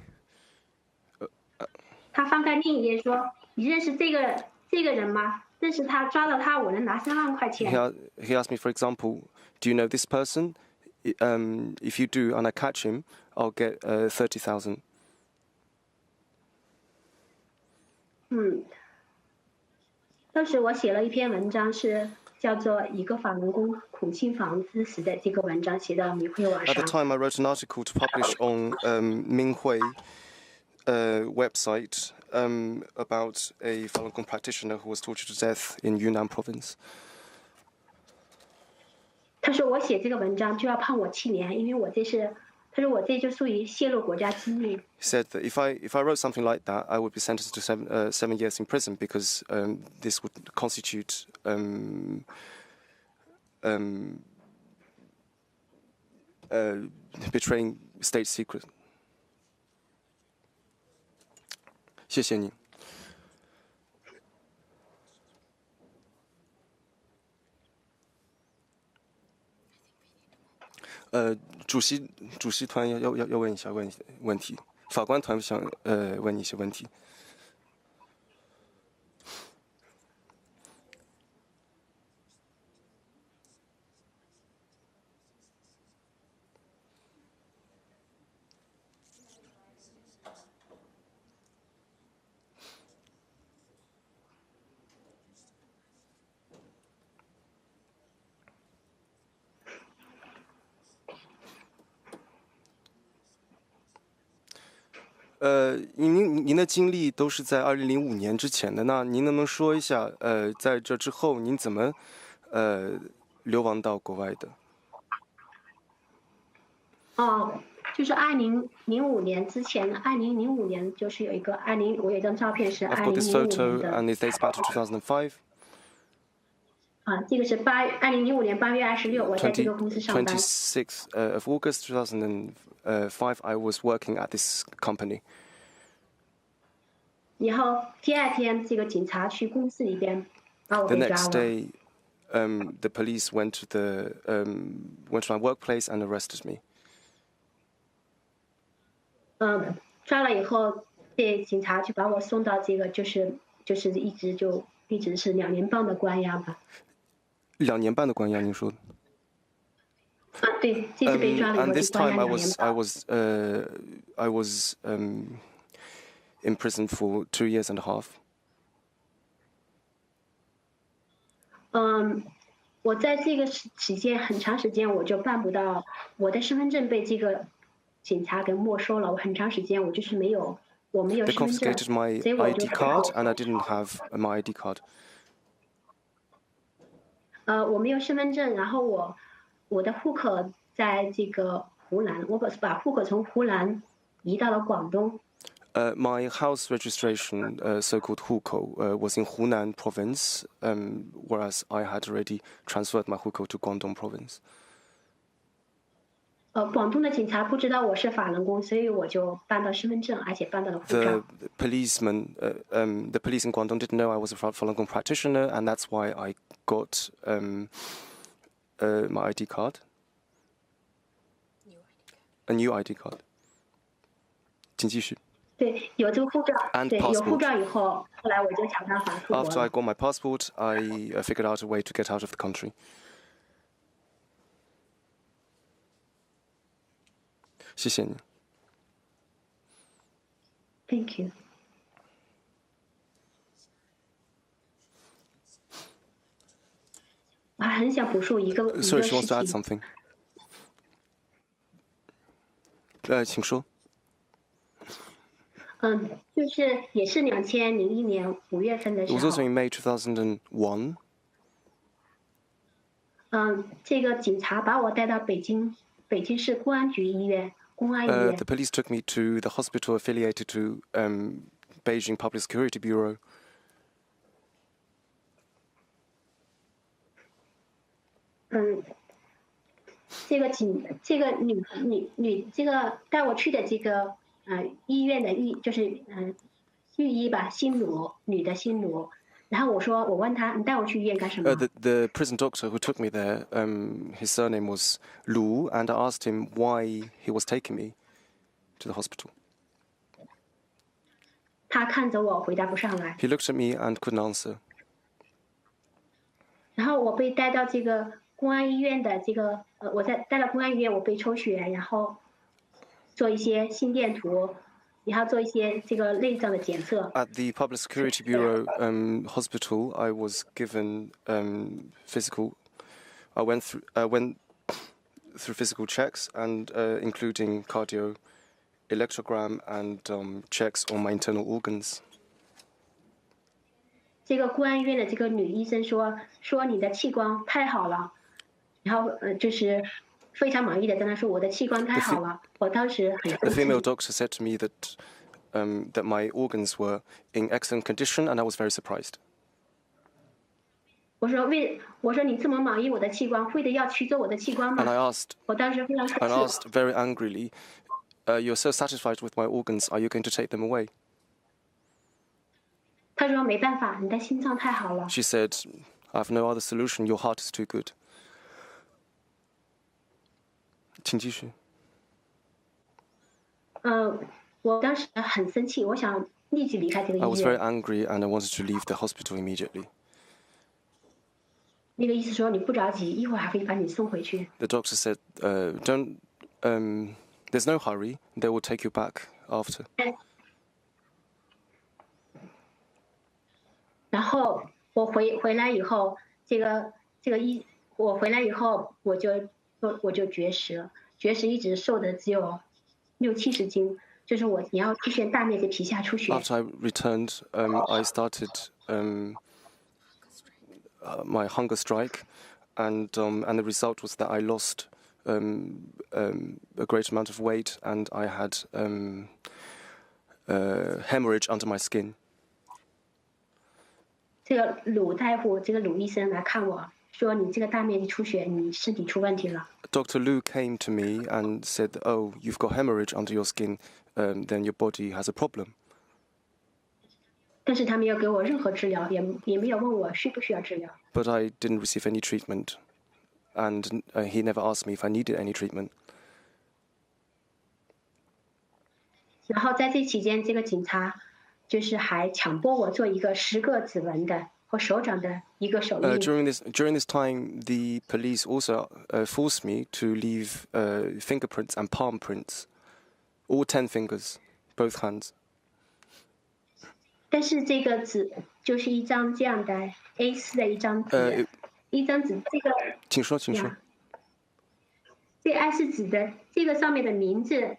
他翻开另一页说：“你认识这个人吗？认识他，抓到他，我能拿3万块钱。”
He asked me, for example, do you know this person? If you do, and I catch him, I'll get 30,000.
当时我写了一篇文章，是叫做《一个法轮功苦心防之时》的这个文章，写到明慧网
At the
上。
time, I wrote an article to publish on Minghui website about a Falun Gong practitioner who was tortured to death in Yunnan province.
他说我写这个文章就要判我7年，因为我这是，他说我这就属于泄露国家机密。
He said that if I wrote something like that, I would be sentenced to 7 years in prison because this would constitute betraying state secret. 谢谢你。主席团要问一下问题，法官团想问你一些问题。您的经历都是在2005年之前的，那您能不能说一下，在这之后您怎么流亡到国外的？
就是2005年之前，2005年就是有一个我有一张照片是
I've got this
2005
photo
年
and
的。
it dates back to 2005.
这个是2005年8月26，我在这个公司上班。
26th of August 2005, I was working at this company.
然后第2天，这个警察去公司里边把我
The
给抓
next
了。
day, the police went to my workplace and arrested me.
抓了以后，这警察就把我送到这个就是一直是2年半的关押吧。
2年半的关押，您说的？
对，这次被抓了以后
And
就
this
关
time
押
I
2年
was
半。
in prison for 2 years and a half.
我在这个时间很长时间，我就办不到我的身份证被这个警察给没收了。我很长时间我就是没有
They
身份证，
confiscated my
所以我
ID
就
card and I didn't have my ID card.
我没有身份证，然后我的户口在这个湖南，我把户口从湖南移到了广东。
My house registration, so-called hukou, was in Hunan province, whereas I had already transferred my hukou to Guangdong province.
广东的警察不知道我是法轮功，所以我就办到身份证，而且办到了护照。
The policeman, the police in Guangdong didn't know I was a Falun Gong practitioner, and that's why I got my ID card. A new ID card. 请继续。
对，有这个护照，
And
对，
passport.
有护照以后，后来我就想办法出国
After I
了。
got my passport, I figured out a way to get out of the country. 谢谢你。
Thank you。我还很想补充一个
Sorry,
事
she wants to add
情。
something. 请说。
就是也是2001年5月份的
It
时
was also
候，
in May 2001.
这个警察把我带到北京市公安局医院，公安医院
The。police took me to the hospital affiliated to Beijing Public Security Bureau.
这个带我去的这个医院的就是御医吧，新奴，女的新奴。然后我问他，你带我去医院干什么？
The prison doctor who took me there, his surname was Lu, and I asked him why he was taking me to the hospital.
他看着我回答不上来。
He looked at me and couldn't answer.
然后我被带到这个公安医院的带到公安医院，我被抽血，然后做一些心电图，然后做一些这个内脏的检测。
At the Public Security Bureau hospital, I was given physical. I went through physical checks and including cardio, electrogram, and checks on my internal organs.
这个公安医院的这个女医生说你的气光太好了，然后就是非常满意的跟她说我的气光太好了。我当时很
The female doctor said to me that that my organs were in excellent condition, and I was very surprised.
我说你这么满意我的气光，非得要取走我的气光
And I
吗？
asked,
我当时非常
and
生
asked
气。
very angrily, "You're so satisfied with my organs. Are you going to take them away?"
她说没办法，你的心脏太好了。
She said, "I have no other solution. Your heart is too good." 请继续。
我当时很生气，我想立即离开这个
I was
医
very
院。
angry, and I wanted to leave the hospital immediately.
那个医生说你不着急，一会儿还会把你送回去。
The doctor said, "Don't. There's no hurry. They will take you back after."
然后我回来以后，我回来以后我就绝食了，绝食一直瘦的只有60-70斤，就是你要出现大面积皮下出血。
After I returned, I started my hunger strike, and the result was that I lost a great amount of weight, and I had hemorrhage under my skin.
这个鲁大夫，这个鲁医生来看我说你这个大面积出血，你身体出问题了。
Dr. Lu came to me and said, "Oh, you've got hemorrhage under your skin. Then your body has a problem."
但是他没有给我任何治疗，也没有问我需不需要治疗。
But I didn't receive any treatment, and he never asked me if I needed any treatment.
然后在这期间，这个警察就是还强迫我做一个10个指纹的和手掌的一个手印。
During this time, the police also forced me to leave fingerprints and palm prints, all 10 fingers, both hands.
但是这个纸就是一张这样的 A4 的一张纸，一张纸这个。
请说。
这 A4 纸的这个上面的名字，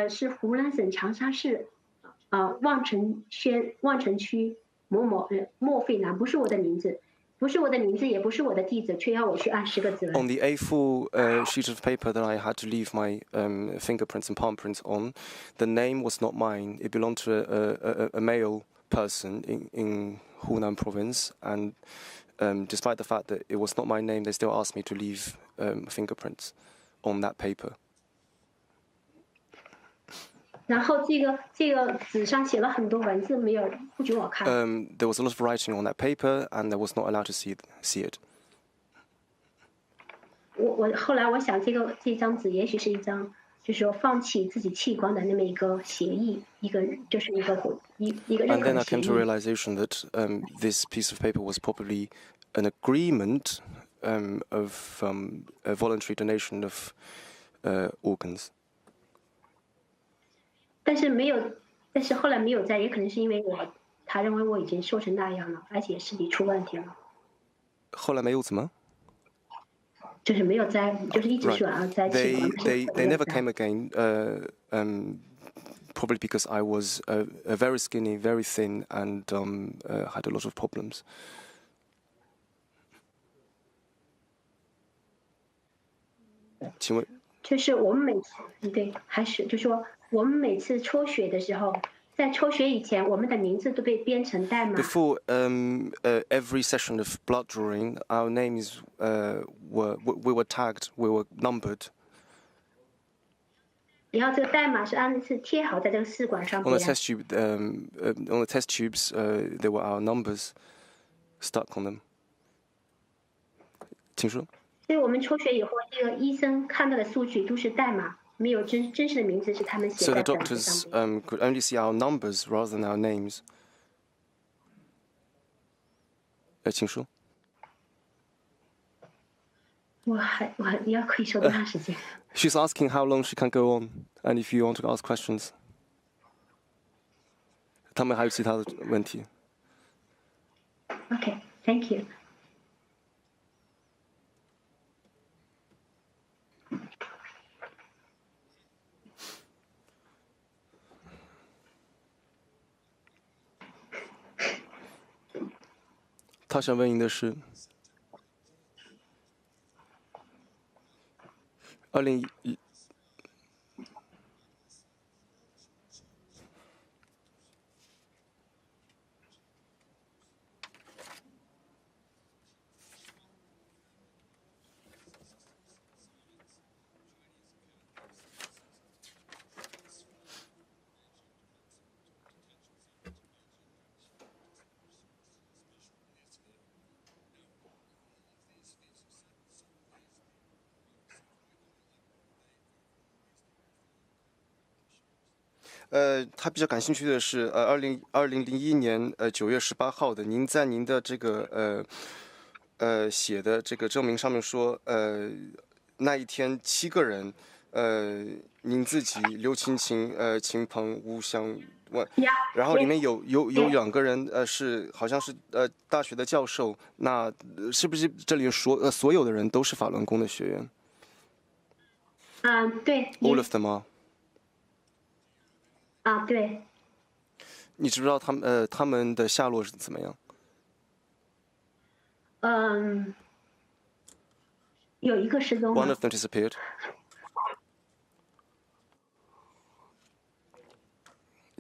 是湖南省长沙市，望城区某某莫费南，不是我的名字，不是我的名字，也不是我的地址，却要我去按10个指纹。
On the A4 sheet of paper that I had to leave my fingerprints and palm prints on, the name was not mine. It belonged to a male person in Hunan province, and despite the fact that it was not my name, they still asked me to leave fingerprints on that paper.
然后这个纸上写了很多文字，没有不准我看。
There was a lot of writing on that paper, and I was not allowed to see it.
我后来我想，这张纸也许是一张，就是说放弃自己器官的那么一个协议，就是一个认
And
可
then
的
I
协
came
议。
to realization that this piece of paper was probably an agreement of a voluntary donation of organs.
但是后来没有在，也可能是因为他认为我已经瘦成那样了，而且身体出问题了。
后来没有怎么？
就是没有在，就是一直说啊，在器官。
They never came again. Probably because I was very skinny, very thin, and had a lot of problems. 请问？
就是我们每次对，还是就说我们每次抽血的时候，在抽血以前，我们的名字都被编成代码。
Before every session of blood drawing, our names we were tagged, we were numbered.
然后这个代码是贴好在这个试管上
On the test tube, on the test tubes, there were our numbers stuck on them. 请说。
所以我们抽血以后，这个医生看到的数据都是代码，没有真实的名字是他们写
So
在
the
本子
doctors
上面。
could only see our numbers rather than our names. 请说。
我你要可以说多长时间？
She's asking how long she can go on, and if you want to ask questions. 他们还有其他的问题。
Okay, thank you.
他想问你的是，2010。他比较感兴趣的是，2001年9月18号的，您在您的这个写的这个证明上面说，那一天7个人，您自己、刘晴晴、秦鹏、吴香问，然后里面有2个人是好像是大学的教授，那是不是这里所有的人都是法轮功的学员？
对。
All of them 吗？
对。
你知不知道他们的下落是怎么样？
有一个失踪了。
One of them disappeared.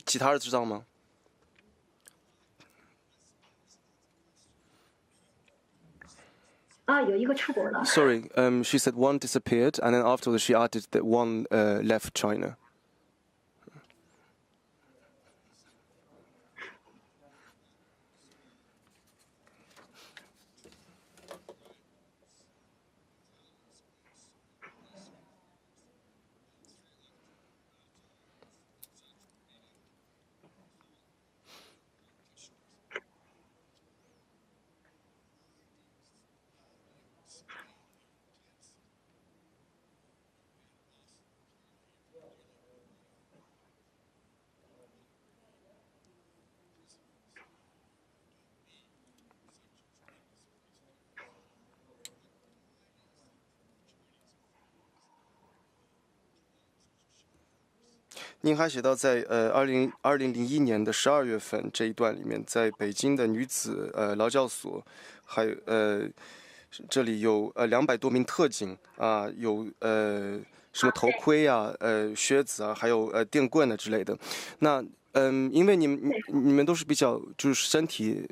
其他人知道吗？
有一个出国了。
Sorry, she said one disappeared, and then afterwards she added that one left China. 您还写到在2001年的12月份这一段里面，在北京的女子劳教所，还有这里有200多名特警啊，有什么头盔啊、靴子啊，还有电棍啊之类的。那因为你们都是比较就是身体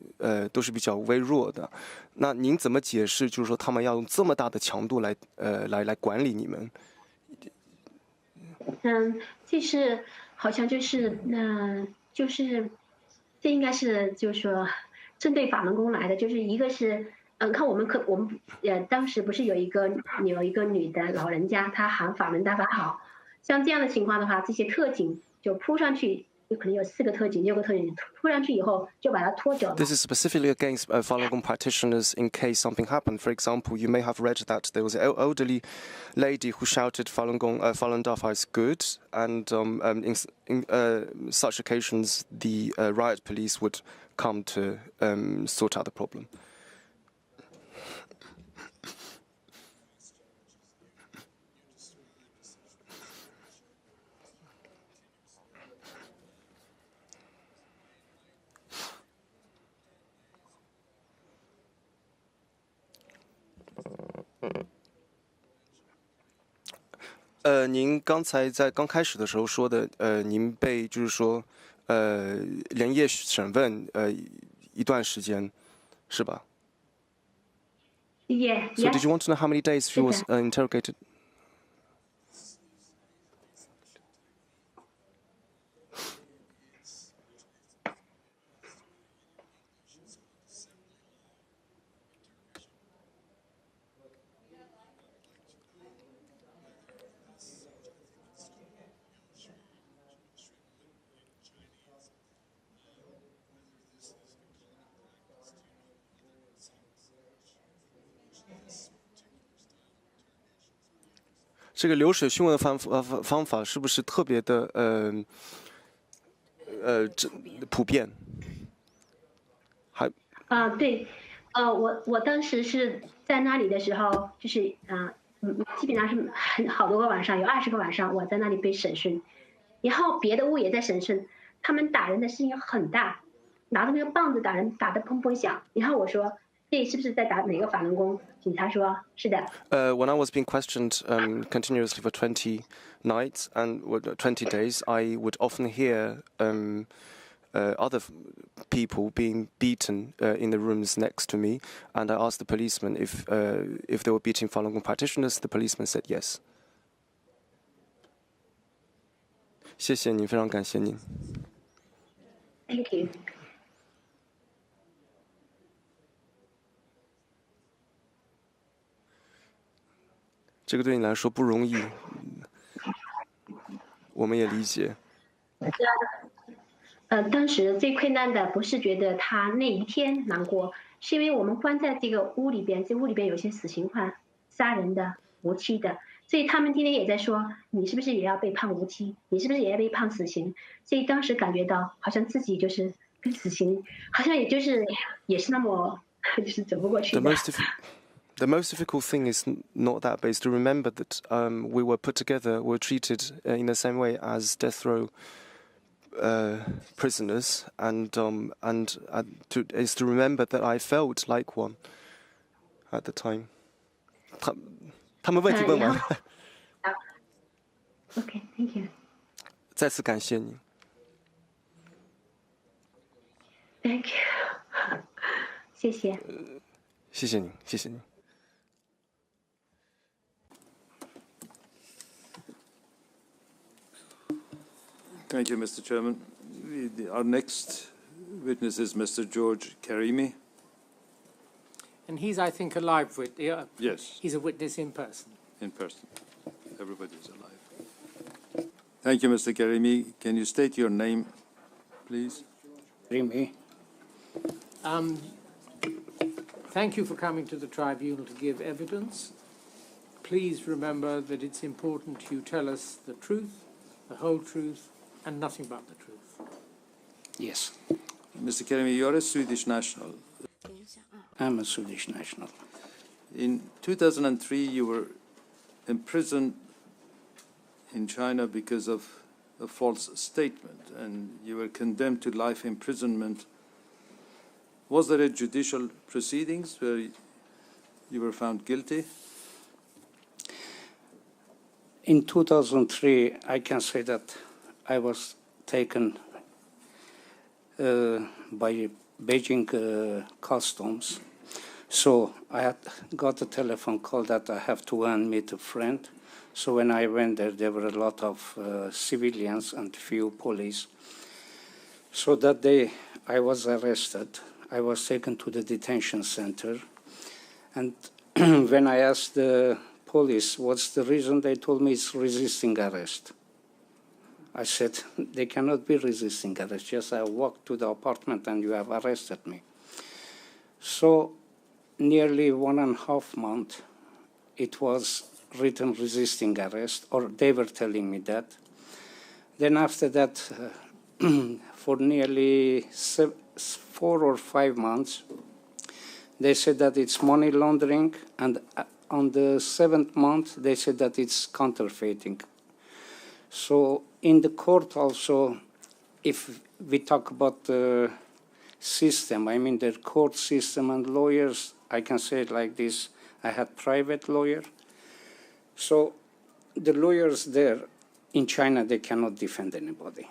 都是比较微弱的，那您怎么解释就是说他们要用这么大的强度来管理你们？
这是好像就是就是这应该是就是说针对法轮功来的，就是一个是看我们当时不是有一个女的老人家，她喊法轮大法好，像这样的情况的话，这些特警就扑上去。有可能有4个特警、6个特警扑上去以后，就把他拖走了。
This is specifically against Falun Gong practitioners in case something happened. For example, you may have read that there was an elderly lady who shouted Falun Gong, Falun Dafa is good, and in such occasions, the riot police would come to sort out the problem. Mm-hmm. 您刚才在刚开始的时候说的，您被就是说，连夜审问，一段时间，是吧？
Yeah.
So did you want to know how many days she was interrogated?这个流水讯问的方法是不是特别的普遍？还
对，我当时是在那里的时候，就是基本上是好多个晚上，有20个晚上我在那里被审讯，然后别的屋也在审讯，他们打人的声音很大，拿着那个棒子打人，打得砰砰响，然后我说这是不是在打哪个法轮功？警察说是的。
When I was being questioned continuously for 20 nights and 20 days, I would often hear other people being beaten in the rooms next to me, and I asked the policeman if they were beating Falun Gong practitioners. The policeman said yes. 谢谢您，非常感谢您。
Thank you.
这个对你来说不容易，我们也理解。
当时最困难的不是觉得他那一天难过，是因为我们关在这个屋里边，这屋里边有些死刑犯、杀人的、无期的，所以他们今天也在说，你是不是也要被判无期？你是不是也要被判死刑？所以当时感觉到好像自己就是跟死刑，好像也是那么就是走不过去的。
The most difficult thing is not that, but it's to remember that we were put together, we were treated in the same way as death row prisoners, and is to remember that I felt like one at the time. 他们问题问完了。
Okay, thank you.
再次感谢您。
Thank you. 谢谢。
谢谢您，谢谢您。
Thank you, Mr. Chairman. Our next witness is Mr. George Karimi.
And he's, I think, a live witness.
Yes.
He's a witness in person.
In person. Everybody is alive. Thank you, Mr. Karimi. Can you state your name, please?
Karimi.
Thank you for coming to the tribunal to give evidence. Please remember that it's important you tell us the truth, the whole truth, and nothing but the truth.
Yes.
Mr. Karimi, you're a Swedish national.
I'm a Swedish national.
In 2003, you were imprisoned in China because of a false statement, and you were condemned to life imprisonment. Was there a judicial proceedings where you were found guilty?
In 2003, I can say that I was taken by Beijing customs. So I had got a telephone call that I have to go and meet a friend. So when I went there were a lot of civilians and few police. So that day I was arrested. I was taken to the detention center. And when I asked the police what's the reason, they told me it's resisting arrest. I said, they cannot be resisting arrest. Just I walked to the apartment and you have arrested me. So nearly 1.5 months, it was written resisting arrest, or they were telling me that. Then after that, for nearly 4 or 5 months, they said that it's money laundering, and on the 7th month, they said that it's counterfeiting. So in the court also, if we talk about the system, I mean the court system and lawyers, I can say it like this, I had private lawyer. So the lawyers there in China, they cannot defend anybody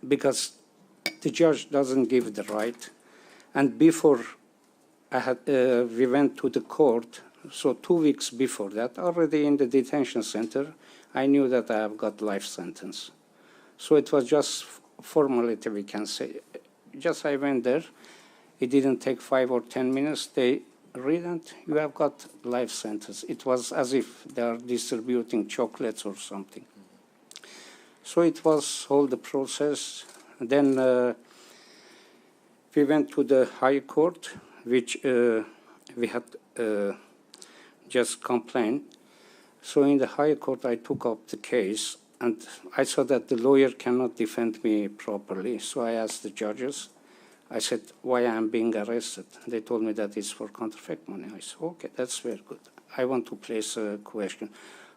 because the judge doesn't give the right. And before we went to the court, so 2 weeks before that, already in the detention center, I knew that I have got life sentence. So it was just formality, we can say. Just I went there. It didn't take 5 or 10 minutes. They read it, you have got life sentence. It was as if they are distributing chocolates or something. So it was all the process. Then we went to the High Court, which we had just complained. So in the High Court, I took up the case, and I saw that the lawyer cannot defend me properly. So I asked the judges, I said, why I'm being arrested? They told me that it's for counterfeit money. I said, okay, that's very good. I want to place a question.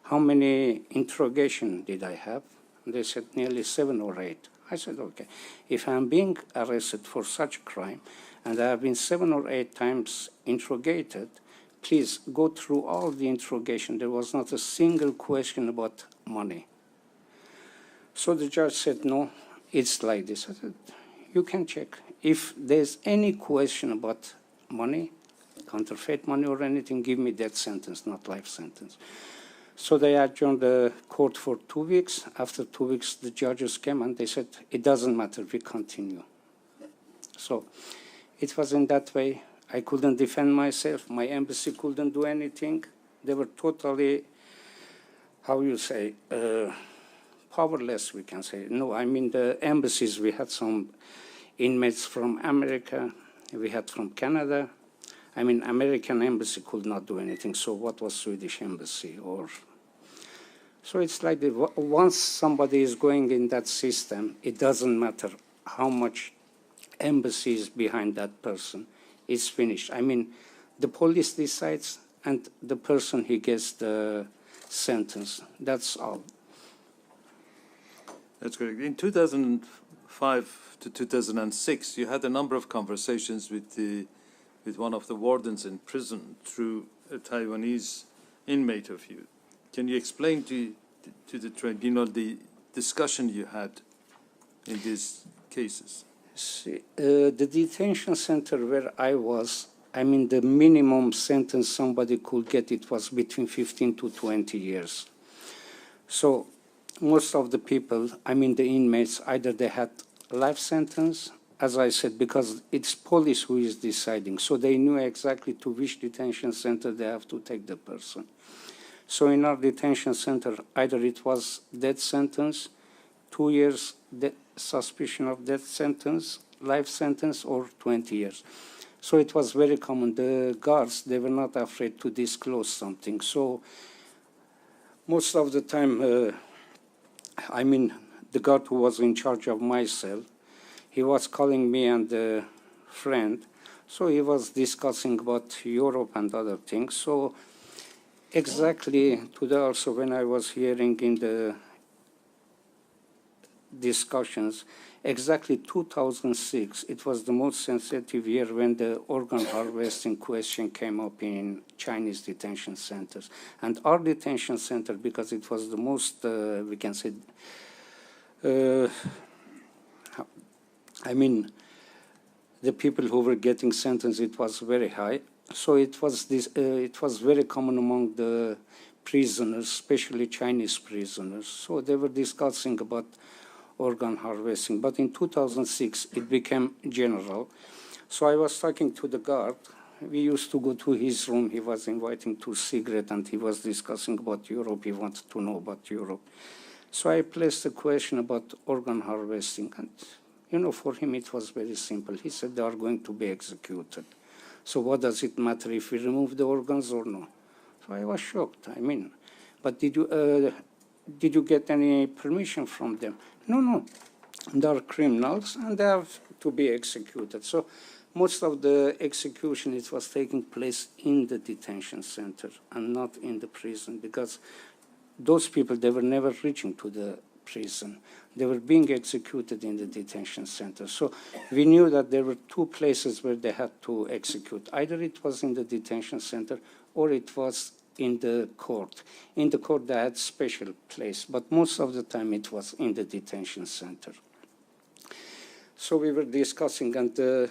How many interrogation did I have? And they said nearly 7 or 8. I said, okay, if I'm being arrested for such a crime, and I have been 7 or 8 times interrogated, please go through all the interrogation. There was not a single question about money. So the judge said, no, it's like this. I said, you can check. If there's any question about money, counterfeit money or anything, give me death sentence, not life sentence. So they adjourned the court for 2 weeks. After 2 weeks, the judges came and they said, it doesn't matter, we continue. So it was in that way. I couldn't defend myself. My embassy couldn't do anything. They were totally, how you say, powerless, we can say. No, I mean the embassies, we had some inmates from America, we had from Canada. I mean, American embassy could not do anything, so what was Swedish embassy? So it's like once somebody is going in that system, it doesn't matter how much embassy is behind that person. It's finished. I mean, the police decides, and the person, he gets the sentence. That's all.
That's correct. In 2005 to 2006, you had a number of conversations with one of the wardens in prison through a Taiwanese inmate of you. Can you explain to the tribunal the discussion you had in these cases?
See, the detention center where I was, I mean, the minimum sentence somebody could get, it was between 15 to 20 years. So most of the people, I mean the inmates, either they had life sentence, as I said, because it's police who is deciding. So they knew exactly to which detention center they have to take the person. So in our detention center, either it was death sentence, 2 years suspicion of death sentence, life sentence, or 20 years. So it was very common. The guards, they were not afraid to disclose something. So most of the time, I mean, the guard who was in charge of my cell, he was calling me and a friend. So he was discussing about Europe and other things. So exactly today also when I was hearing in the discussions, exactly 2006, it was the most sensitive year when the organ harvesting question came up in Chinese detention centers. And our detention center, because it was the most, we can say, I mean, the people who were getting sentenced, it was very high. So it was this. It was very common among the prisoners, especially Chinese prisoners. So they were discussing about organ harvesting. But in 2006, it became general. So I was talking to the guard. We used to go to his room. He was inviting to cigarette, and he was discussing about Europe. He wanted to know about Europe. So I placed a question about organ harvesting. And, you know, for him, it was very simple. He said they are going to be executed. So what does it matter if we remove the organs or no? So I was shocked. I mean, but did you get any permission from them? No. They are criminals and they have to be executed. So most of the execution, it was taking place in the detention center and not in the prison, because those people, they were never reaching to the prison. They were being executed in the detention center. So we knew that there were two places where they had to execute. Either it was in the detention center or it was in the court. In the court, they had special place, but most of the time it was in the detention center. So we were discussing, and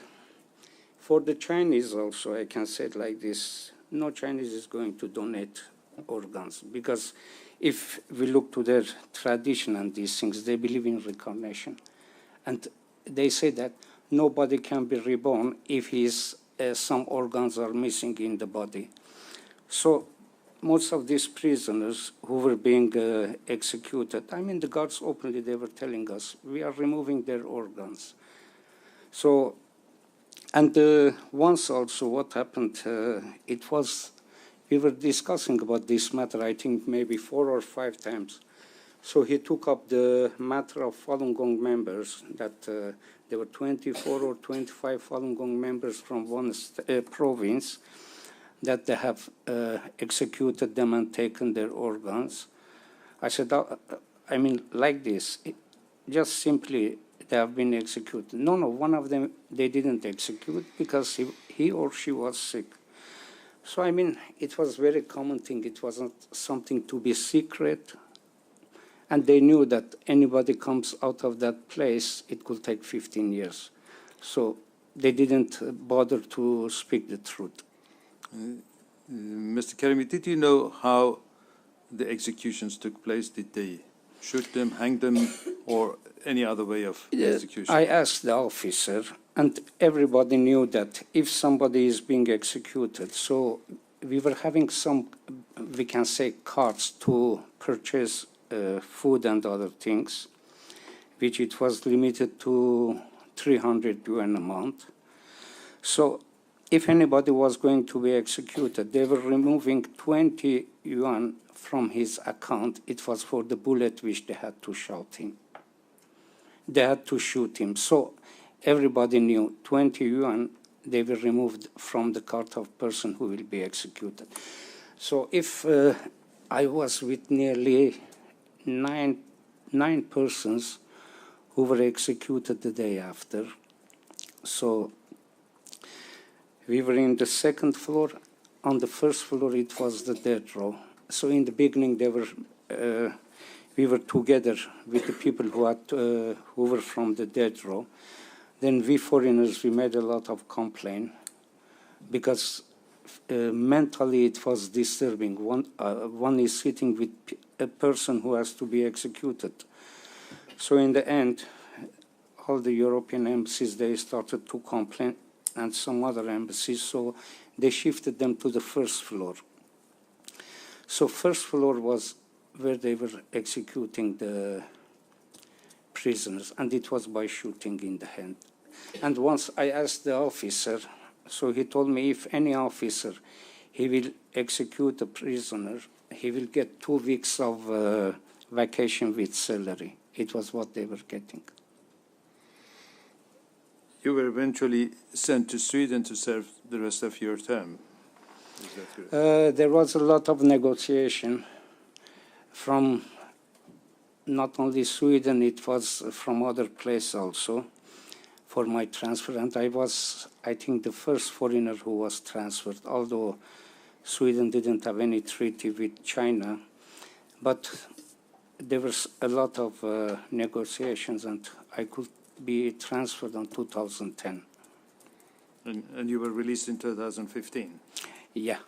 for the Chinese also, I can say it like this, no Chinese is going to donate organs, because if we look to their tradition and these things, they believe in reincarnation. And they say that nobody can be reborn if some organs are missing in the body. So most of these prisoners who were being executed, I mean, the guards openly, they were telling us, we are removing their organs. So, and once also what happened, we were discussing about this matter, I think maybe 4 or 5 times. So he took up the matter of Falun Gong members, that there were 24 or 25 Falun Gong members from one province that they have executed them and taken their organs. I said, I mean, like this, just simply they have been executed. No, one of them they didn't execute because he or she was sick. So, I mean, it was a very common thing. It wasn't something to be secret. And they knew that anybody comes out of that place, it could take 15 years. So they didn't bother to speak the truth.
Mr. Karimi, did you know how the executions took place? Did they shoot them, hang them, or any other way of execution?
I asked the officer, and everybody knew that if somebody is being executed, so we were having some, we can say, cards to purchase food and other things, which it was limited to 300 yuan a month. So if anybody was going to be executed, they were removing 20 yuan from his account. It was for the bullet which they had to shoot him. They had to shoot him. So everybody knew 20 yuan, they were removed from the card of person who will be executed. So if I was with nearly nine persons who were executed the day after. So we were in the second floor. On the first floor, it was the death row. So in the beginning, we were together with the people who were from the death row. Then we foreigners, we made a lot of complaint because mentally it was disturbing. One is sitting with a person who has to be executed. So in the end, all the European embassies, they started to complain, and some other embassies, so they shifted them to the first floor. So first floor was where they were executing the prisoners, and it was by shooting in the hand. And once I asked the officer, so he told me if any officer, he will execute a prisoner, he will get 2 weeks of vacation with salary. It was what they were getting.
You were eventually sent to Sweden to serve the rest of your term. Is that correct?
There was a lot of negotiation from not only Sweden, it was from other places also for my transfer. And I was, I think, the first foreigner who was transferred, although Sweden didn't have any treaty with China. But there was a lot of negotiations, and I could be transferred in 2010.
And you were released in 2015?
Yeah.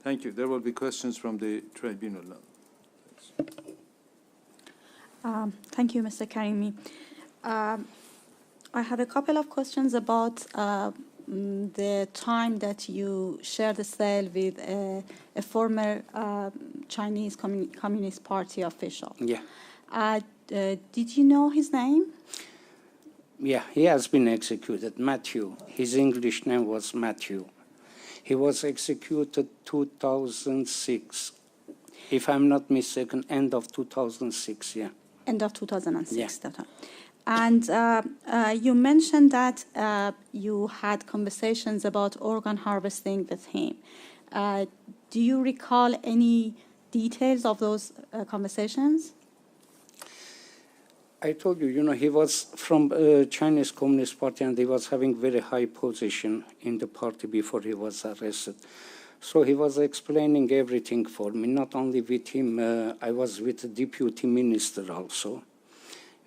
Thank you. There will be questions from the tribunal now.
Thank you, Mr. Karimi. I have a couple of questions about the time that you shared a cell with a former Chinese Communist Party official.
Yeah.
Did you know his name?
Yeah, he has been executed, Matthew. His English name was Matthew. He was executed 2006. If I'm not mistaken, end of 2006, yeah.
End of 2006.
Yeah.
That time. And you mentioned that you had conversations about organ harvesting with him. Do you recall any details of those conversations?
I told you, he was from Chinese Communist Party and he was having very high position in the party before he was arrested. So he was explaining everything for me, not only with him, I was with the deputy minister also.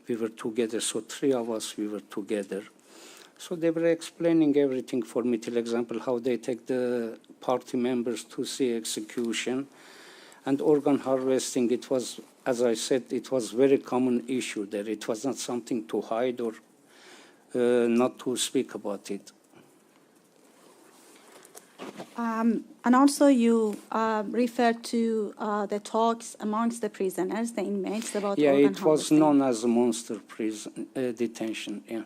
We were together, so 3 of us, we were together. So they were explaining everything for me, for example, how they take the party members to see execution. And organ harvesting, it was, as I said, it was very common issue there. It was not something to hide or not to speak about it.
And also you referred to the talks amongst the prisoners, the inmates, about organ harvesting.
Yeah, it was known as a monster prison detention, yeah.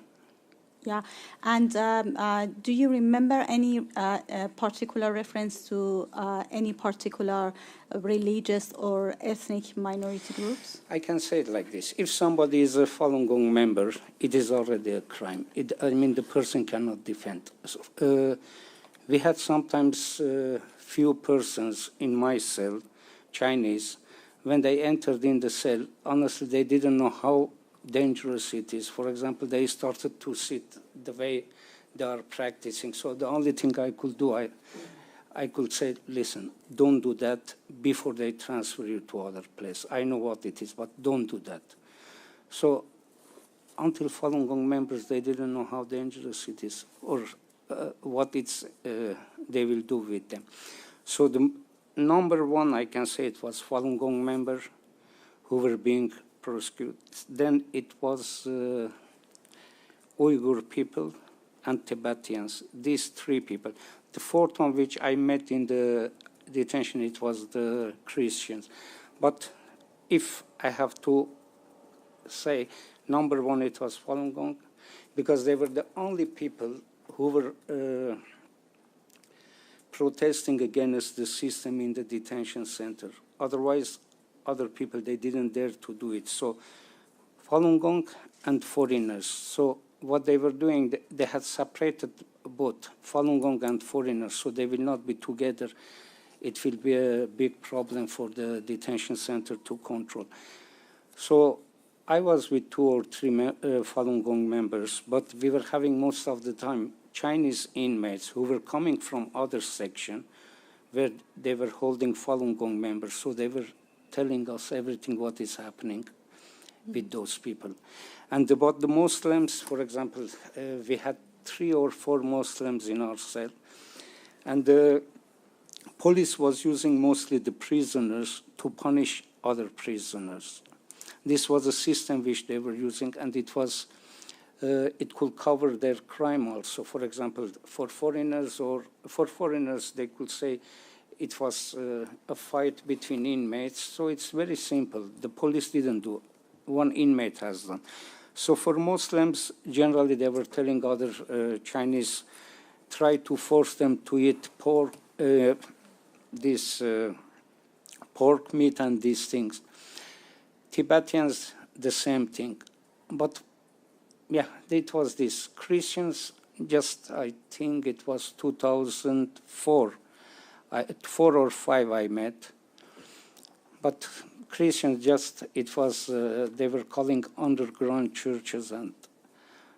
Yeah, and do you remember any particular reference to any particular religious or ethnic minority groups?
I can say it like this. If somebody is a Falun Gong member, it is already a crime. The person cannot defend. We had sometimes few persons in my cell, Chinese, when they entered in the cell, honestly, they didn't know how dangerous it is. For example, they started to sit the way they are practicing. So the only thing I could do, I could say, listen, don't do that before they transfer you to other place. I know what it is, but don't do that. So until Falun Gong members, they didn't know how dangerous it is or what they will do with them. So the number one, I can say it was Falun Gong members who were being prosecuted. Then it was Uyghur people and Tibetans, these 3 people. The 4th one, which I met in the detention, it was the Christians. But if I have to say, number one, it was Falun Gong, because they were the only people who were protesting against the system in the detention center. Otherwise, other people, they didn't dare to do it. So Falun Gong and foreigners. So what they were doing, they had separated both Falun Gong and foreigners, so they will not be together. It will be a big problem for the detention center to control. So I was with 2 or 3 Falun Gong members, but we were having most of the time Chinese inmates who were coming from other section where they were holding Falun Gong members. So they were telling us everything what is happening with those people. And about the Muslims, for example, we had 3 or 4 Muslims in our cell. And the police was using mostly the prisoners to punish other prisoners. This was a system which they were using, and it was it could cover their crime also. For example, for foreigners, they could say it was a fight between inmates. So it's very simple. The police didn't do. One inmate has done. So for Muslims, generally they were telling other Chinese, try to force them to eat pork, pork meat and these things. Tibetans, the same thing. But yeah, it was this. Christians, just I think it was 2004, 4 or 5 I met. But Christians, just it was, they were calling underground churches, and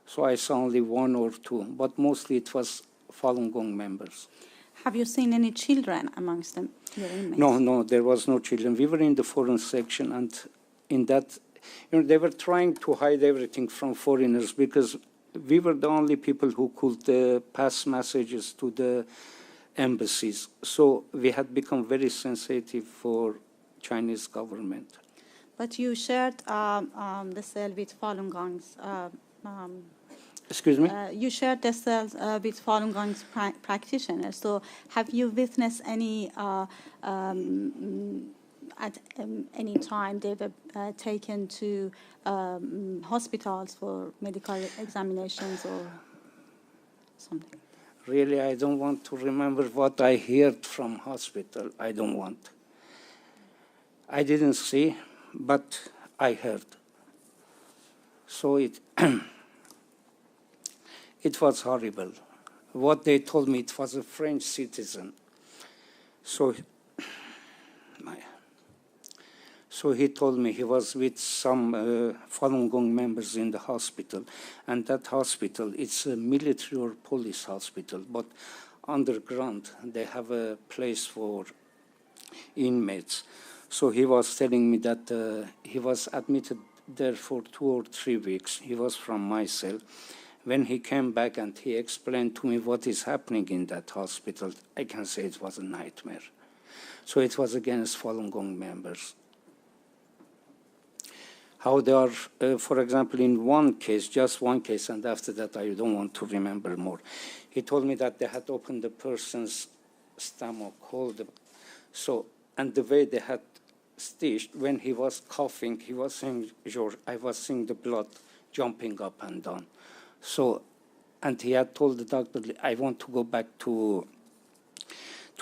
so I saw only 1 or 2, but mostly it was Falun Gong members.
Have you seen any children amongst them, your inmates?
No, there was no children. We were in the foreign section, and in that, they were trying to hide everything from foreigners because we were the only people who could pass messages to the embassies. So we had become very sensitive for Chinese government.
But you shared the cell with Falun Gong's.
Excuse me?
You shared the cells with Falun Gong's practitioners. So have you witnessed any, at any time they were taken to hospitals for medical examinations or something?
Really, I don't want to remember what I heard from hospital. I don't want. I didn't see, but I heard. So it it was horrible. What they told me, it was a French citizen. So he told me he was with some Falun Gong members in the hospital, and that hospital, it's a military or police hospital, but underground they have a place for inmates. So he was telling me that he was admitted there for 2 or 3 weeks. He was from my cell. When he came back and he explained to me what is happening in that hospital, I can say it was a nightmare. So it was against Falun Gong members. How they are, for example, in one case, just one case, and after that I don't want to remember more. He told me that they had opened the person's stomach hole. So, and the way they had stitched, when he was coughing, he was saying, George, I was seeing the blood jumping up and down. So, and he had told the doctor, I want to go back to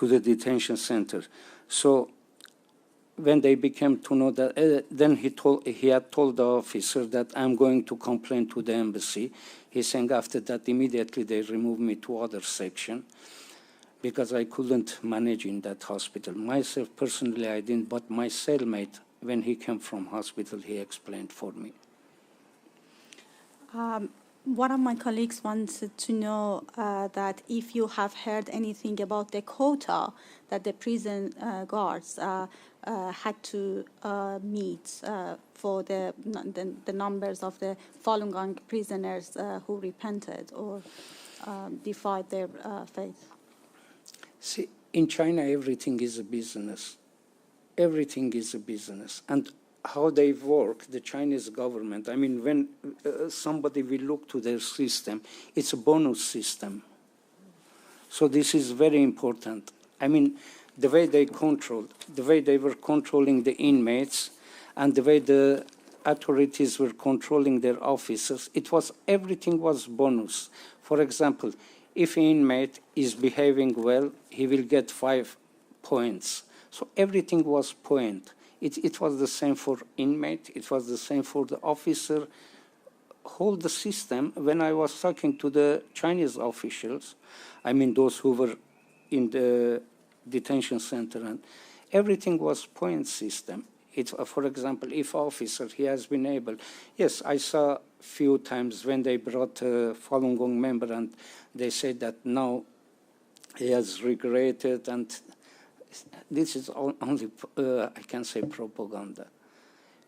the detention center. So when they became to know that, then he had told the officer that I'm going to complain to the embassy. He's saying after that, immediately they removed me to other section because I couldn't manage in that hospital. Myself, personally, I didn't, but my cellmate, when he came from hospital, he explained for me.
One of my colleagues wanted to know that if you have heard anything about the quota that the prison guards had to meet for the numbers of the Falun Gong prisoners who repented or defied their faith.
See, in China, everything is a business. Everything is a business. And how they work, the Chinese government, I mean, when somebody will look to their system, it's a bonus system. So this is very important. I mean, the way they controlled, the way they were controlling the inmates, and the way the authorities were controlling their officers, everything was bonus. For example, if an inmate is behaving well, he will get 5 points. So everything was point. It was the same for inmate. It was the same for the officer. Whole the system, when I was talking to the Chinese officials, I mean those who were in the detention center, and everything was point system. For example, if officer, he has been able, yes, I saw few times when they brought a Falun Gong member and they said that now he has regretted, and this is only, I can say, propaganda.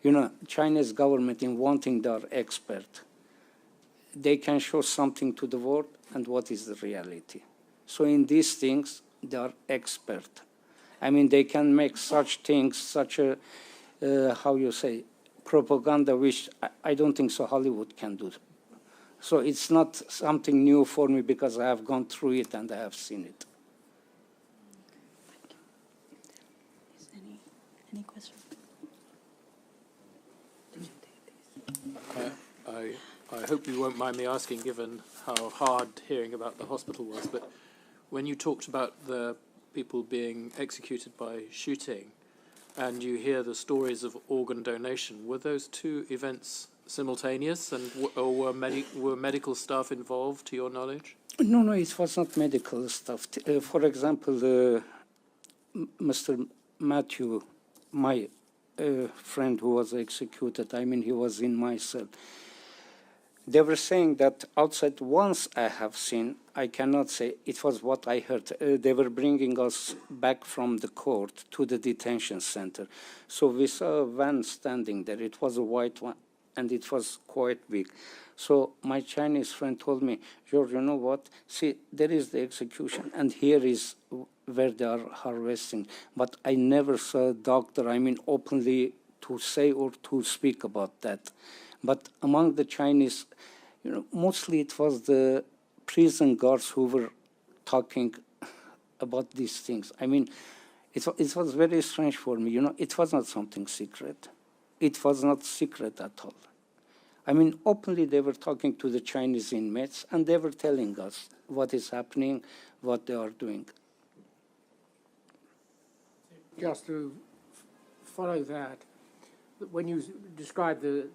You know, Chinese government in wanting their expert, they can show something to the world and what is the reality. So in these things, they are expert. I mean, they can make such things, such a, how you say, propaganda, which I don't think so Hollywood can do. So it's not something new for me because I have gone through it and I have seen it.
Any questions?
I hope you won't mind me asking, given how hard hearing about the hospital was, but when you talked about the people being executed by shooting, and you hear the stories of organ donation, were those two events simultaneous, and or were medical staff involved, to your knowledge?
No, it was not medical stuff. For example, Mr. Matthew, my friend who was executed, I mean, he was in my cell. They were saying that outside, once I have seen, I cannot say, it was what I heard. They were bringing us back from the court to the detention center. So we saw a van standing there. It was a white one. and it was quite big. So my Chinese friend told me, George, you know what? See, there is the execution, and here is where they are harvesting. But I never saw a doctor, openly to say or to speak about that. But among the Chinese, mostly it was the prison guards who were talking about these things. It was very strange for me. It was not something secret. It was not secret at all. Openly they were talking to the Chinese inmates, and they were telling us what is happening, what they are doing.
Just to follow that, when you describe the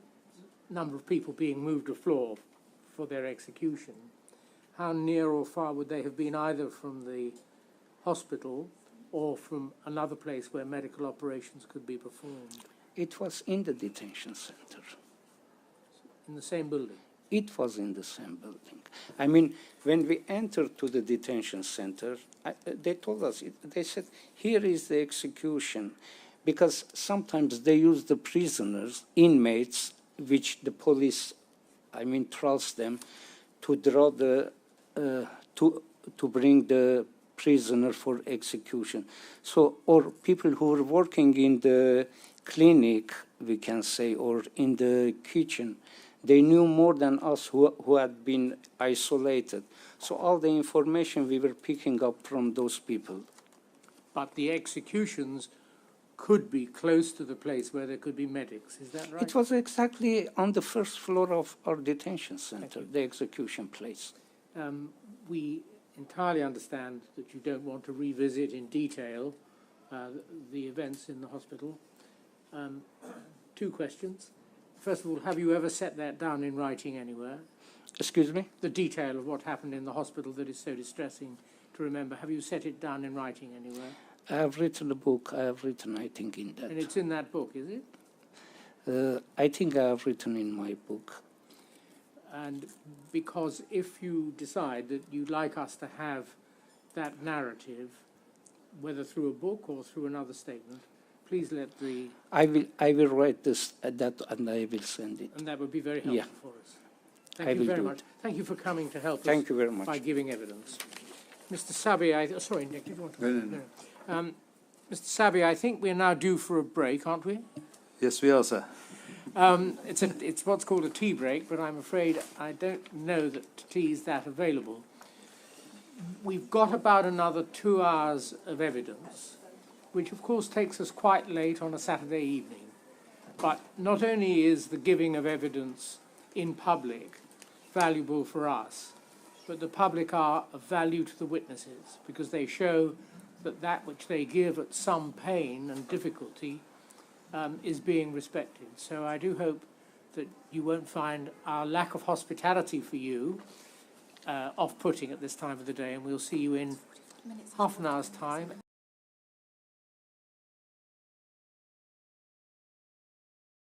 number of people being moved to floor for their execution, how near or far would they have been either from the hospital or from another place where medical operations could be performed?
It was in the detention center.
In the same building?
It was in the same building. When we entered to the detention center, they told us, they said, here is the execution, because sometimes they use the prisoners, inmates, which the police, trust them, to draw the, to bring the prisoner for execution. So, or people who were working in the clinic, we can say, or in the kitchen, they knew more than us who had been isolated. So all the information we were picking up from those people.
But the executions could be close to the place where there could be medics, is that right?
It was exactly on the first floor of our detention center, the execution place.
We entirely understand that you don't want to revisit in detail the events in the hospital. Two questions. First of all, have you ever set that down in writing anywhere?
Excuse me?
The detail of what happened in the hospital that is so distressing to remember. Have you set it down in writing anywhere?
I have written a book. I have written, I think, in that.
And it's in that book, is it?
I think I have written in my book.
And because if you decide that you'd like us to have that narrative, whether through a book or through another statement, please let the...
I will write this that and I will send it.
And that would be very helpful for us. Thank you very much. Thank you for coming to help us.
Thank you very much.
By giving evidence. Mr. Sabi, sorry, Nick, did you want to... No. Mr. Sabi, I think we're now due for a break, aren't we?
Yes, we are, sir.
It's what's called a tea break, but I'm afraid I don't know that tea is that available. We've got about another 2 hours of evidence, which of course takes us quite late on a Saturday evening. But not only is the giving of evidence in public valuable for us, but the public are of value to the witnesses because they show that that which they give at some pain and difficulty is being respected. So I do hope that you won't find our lack of hospitality for you off-putting at this time of the day, and we'll see you in half an hour's time.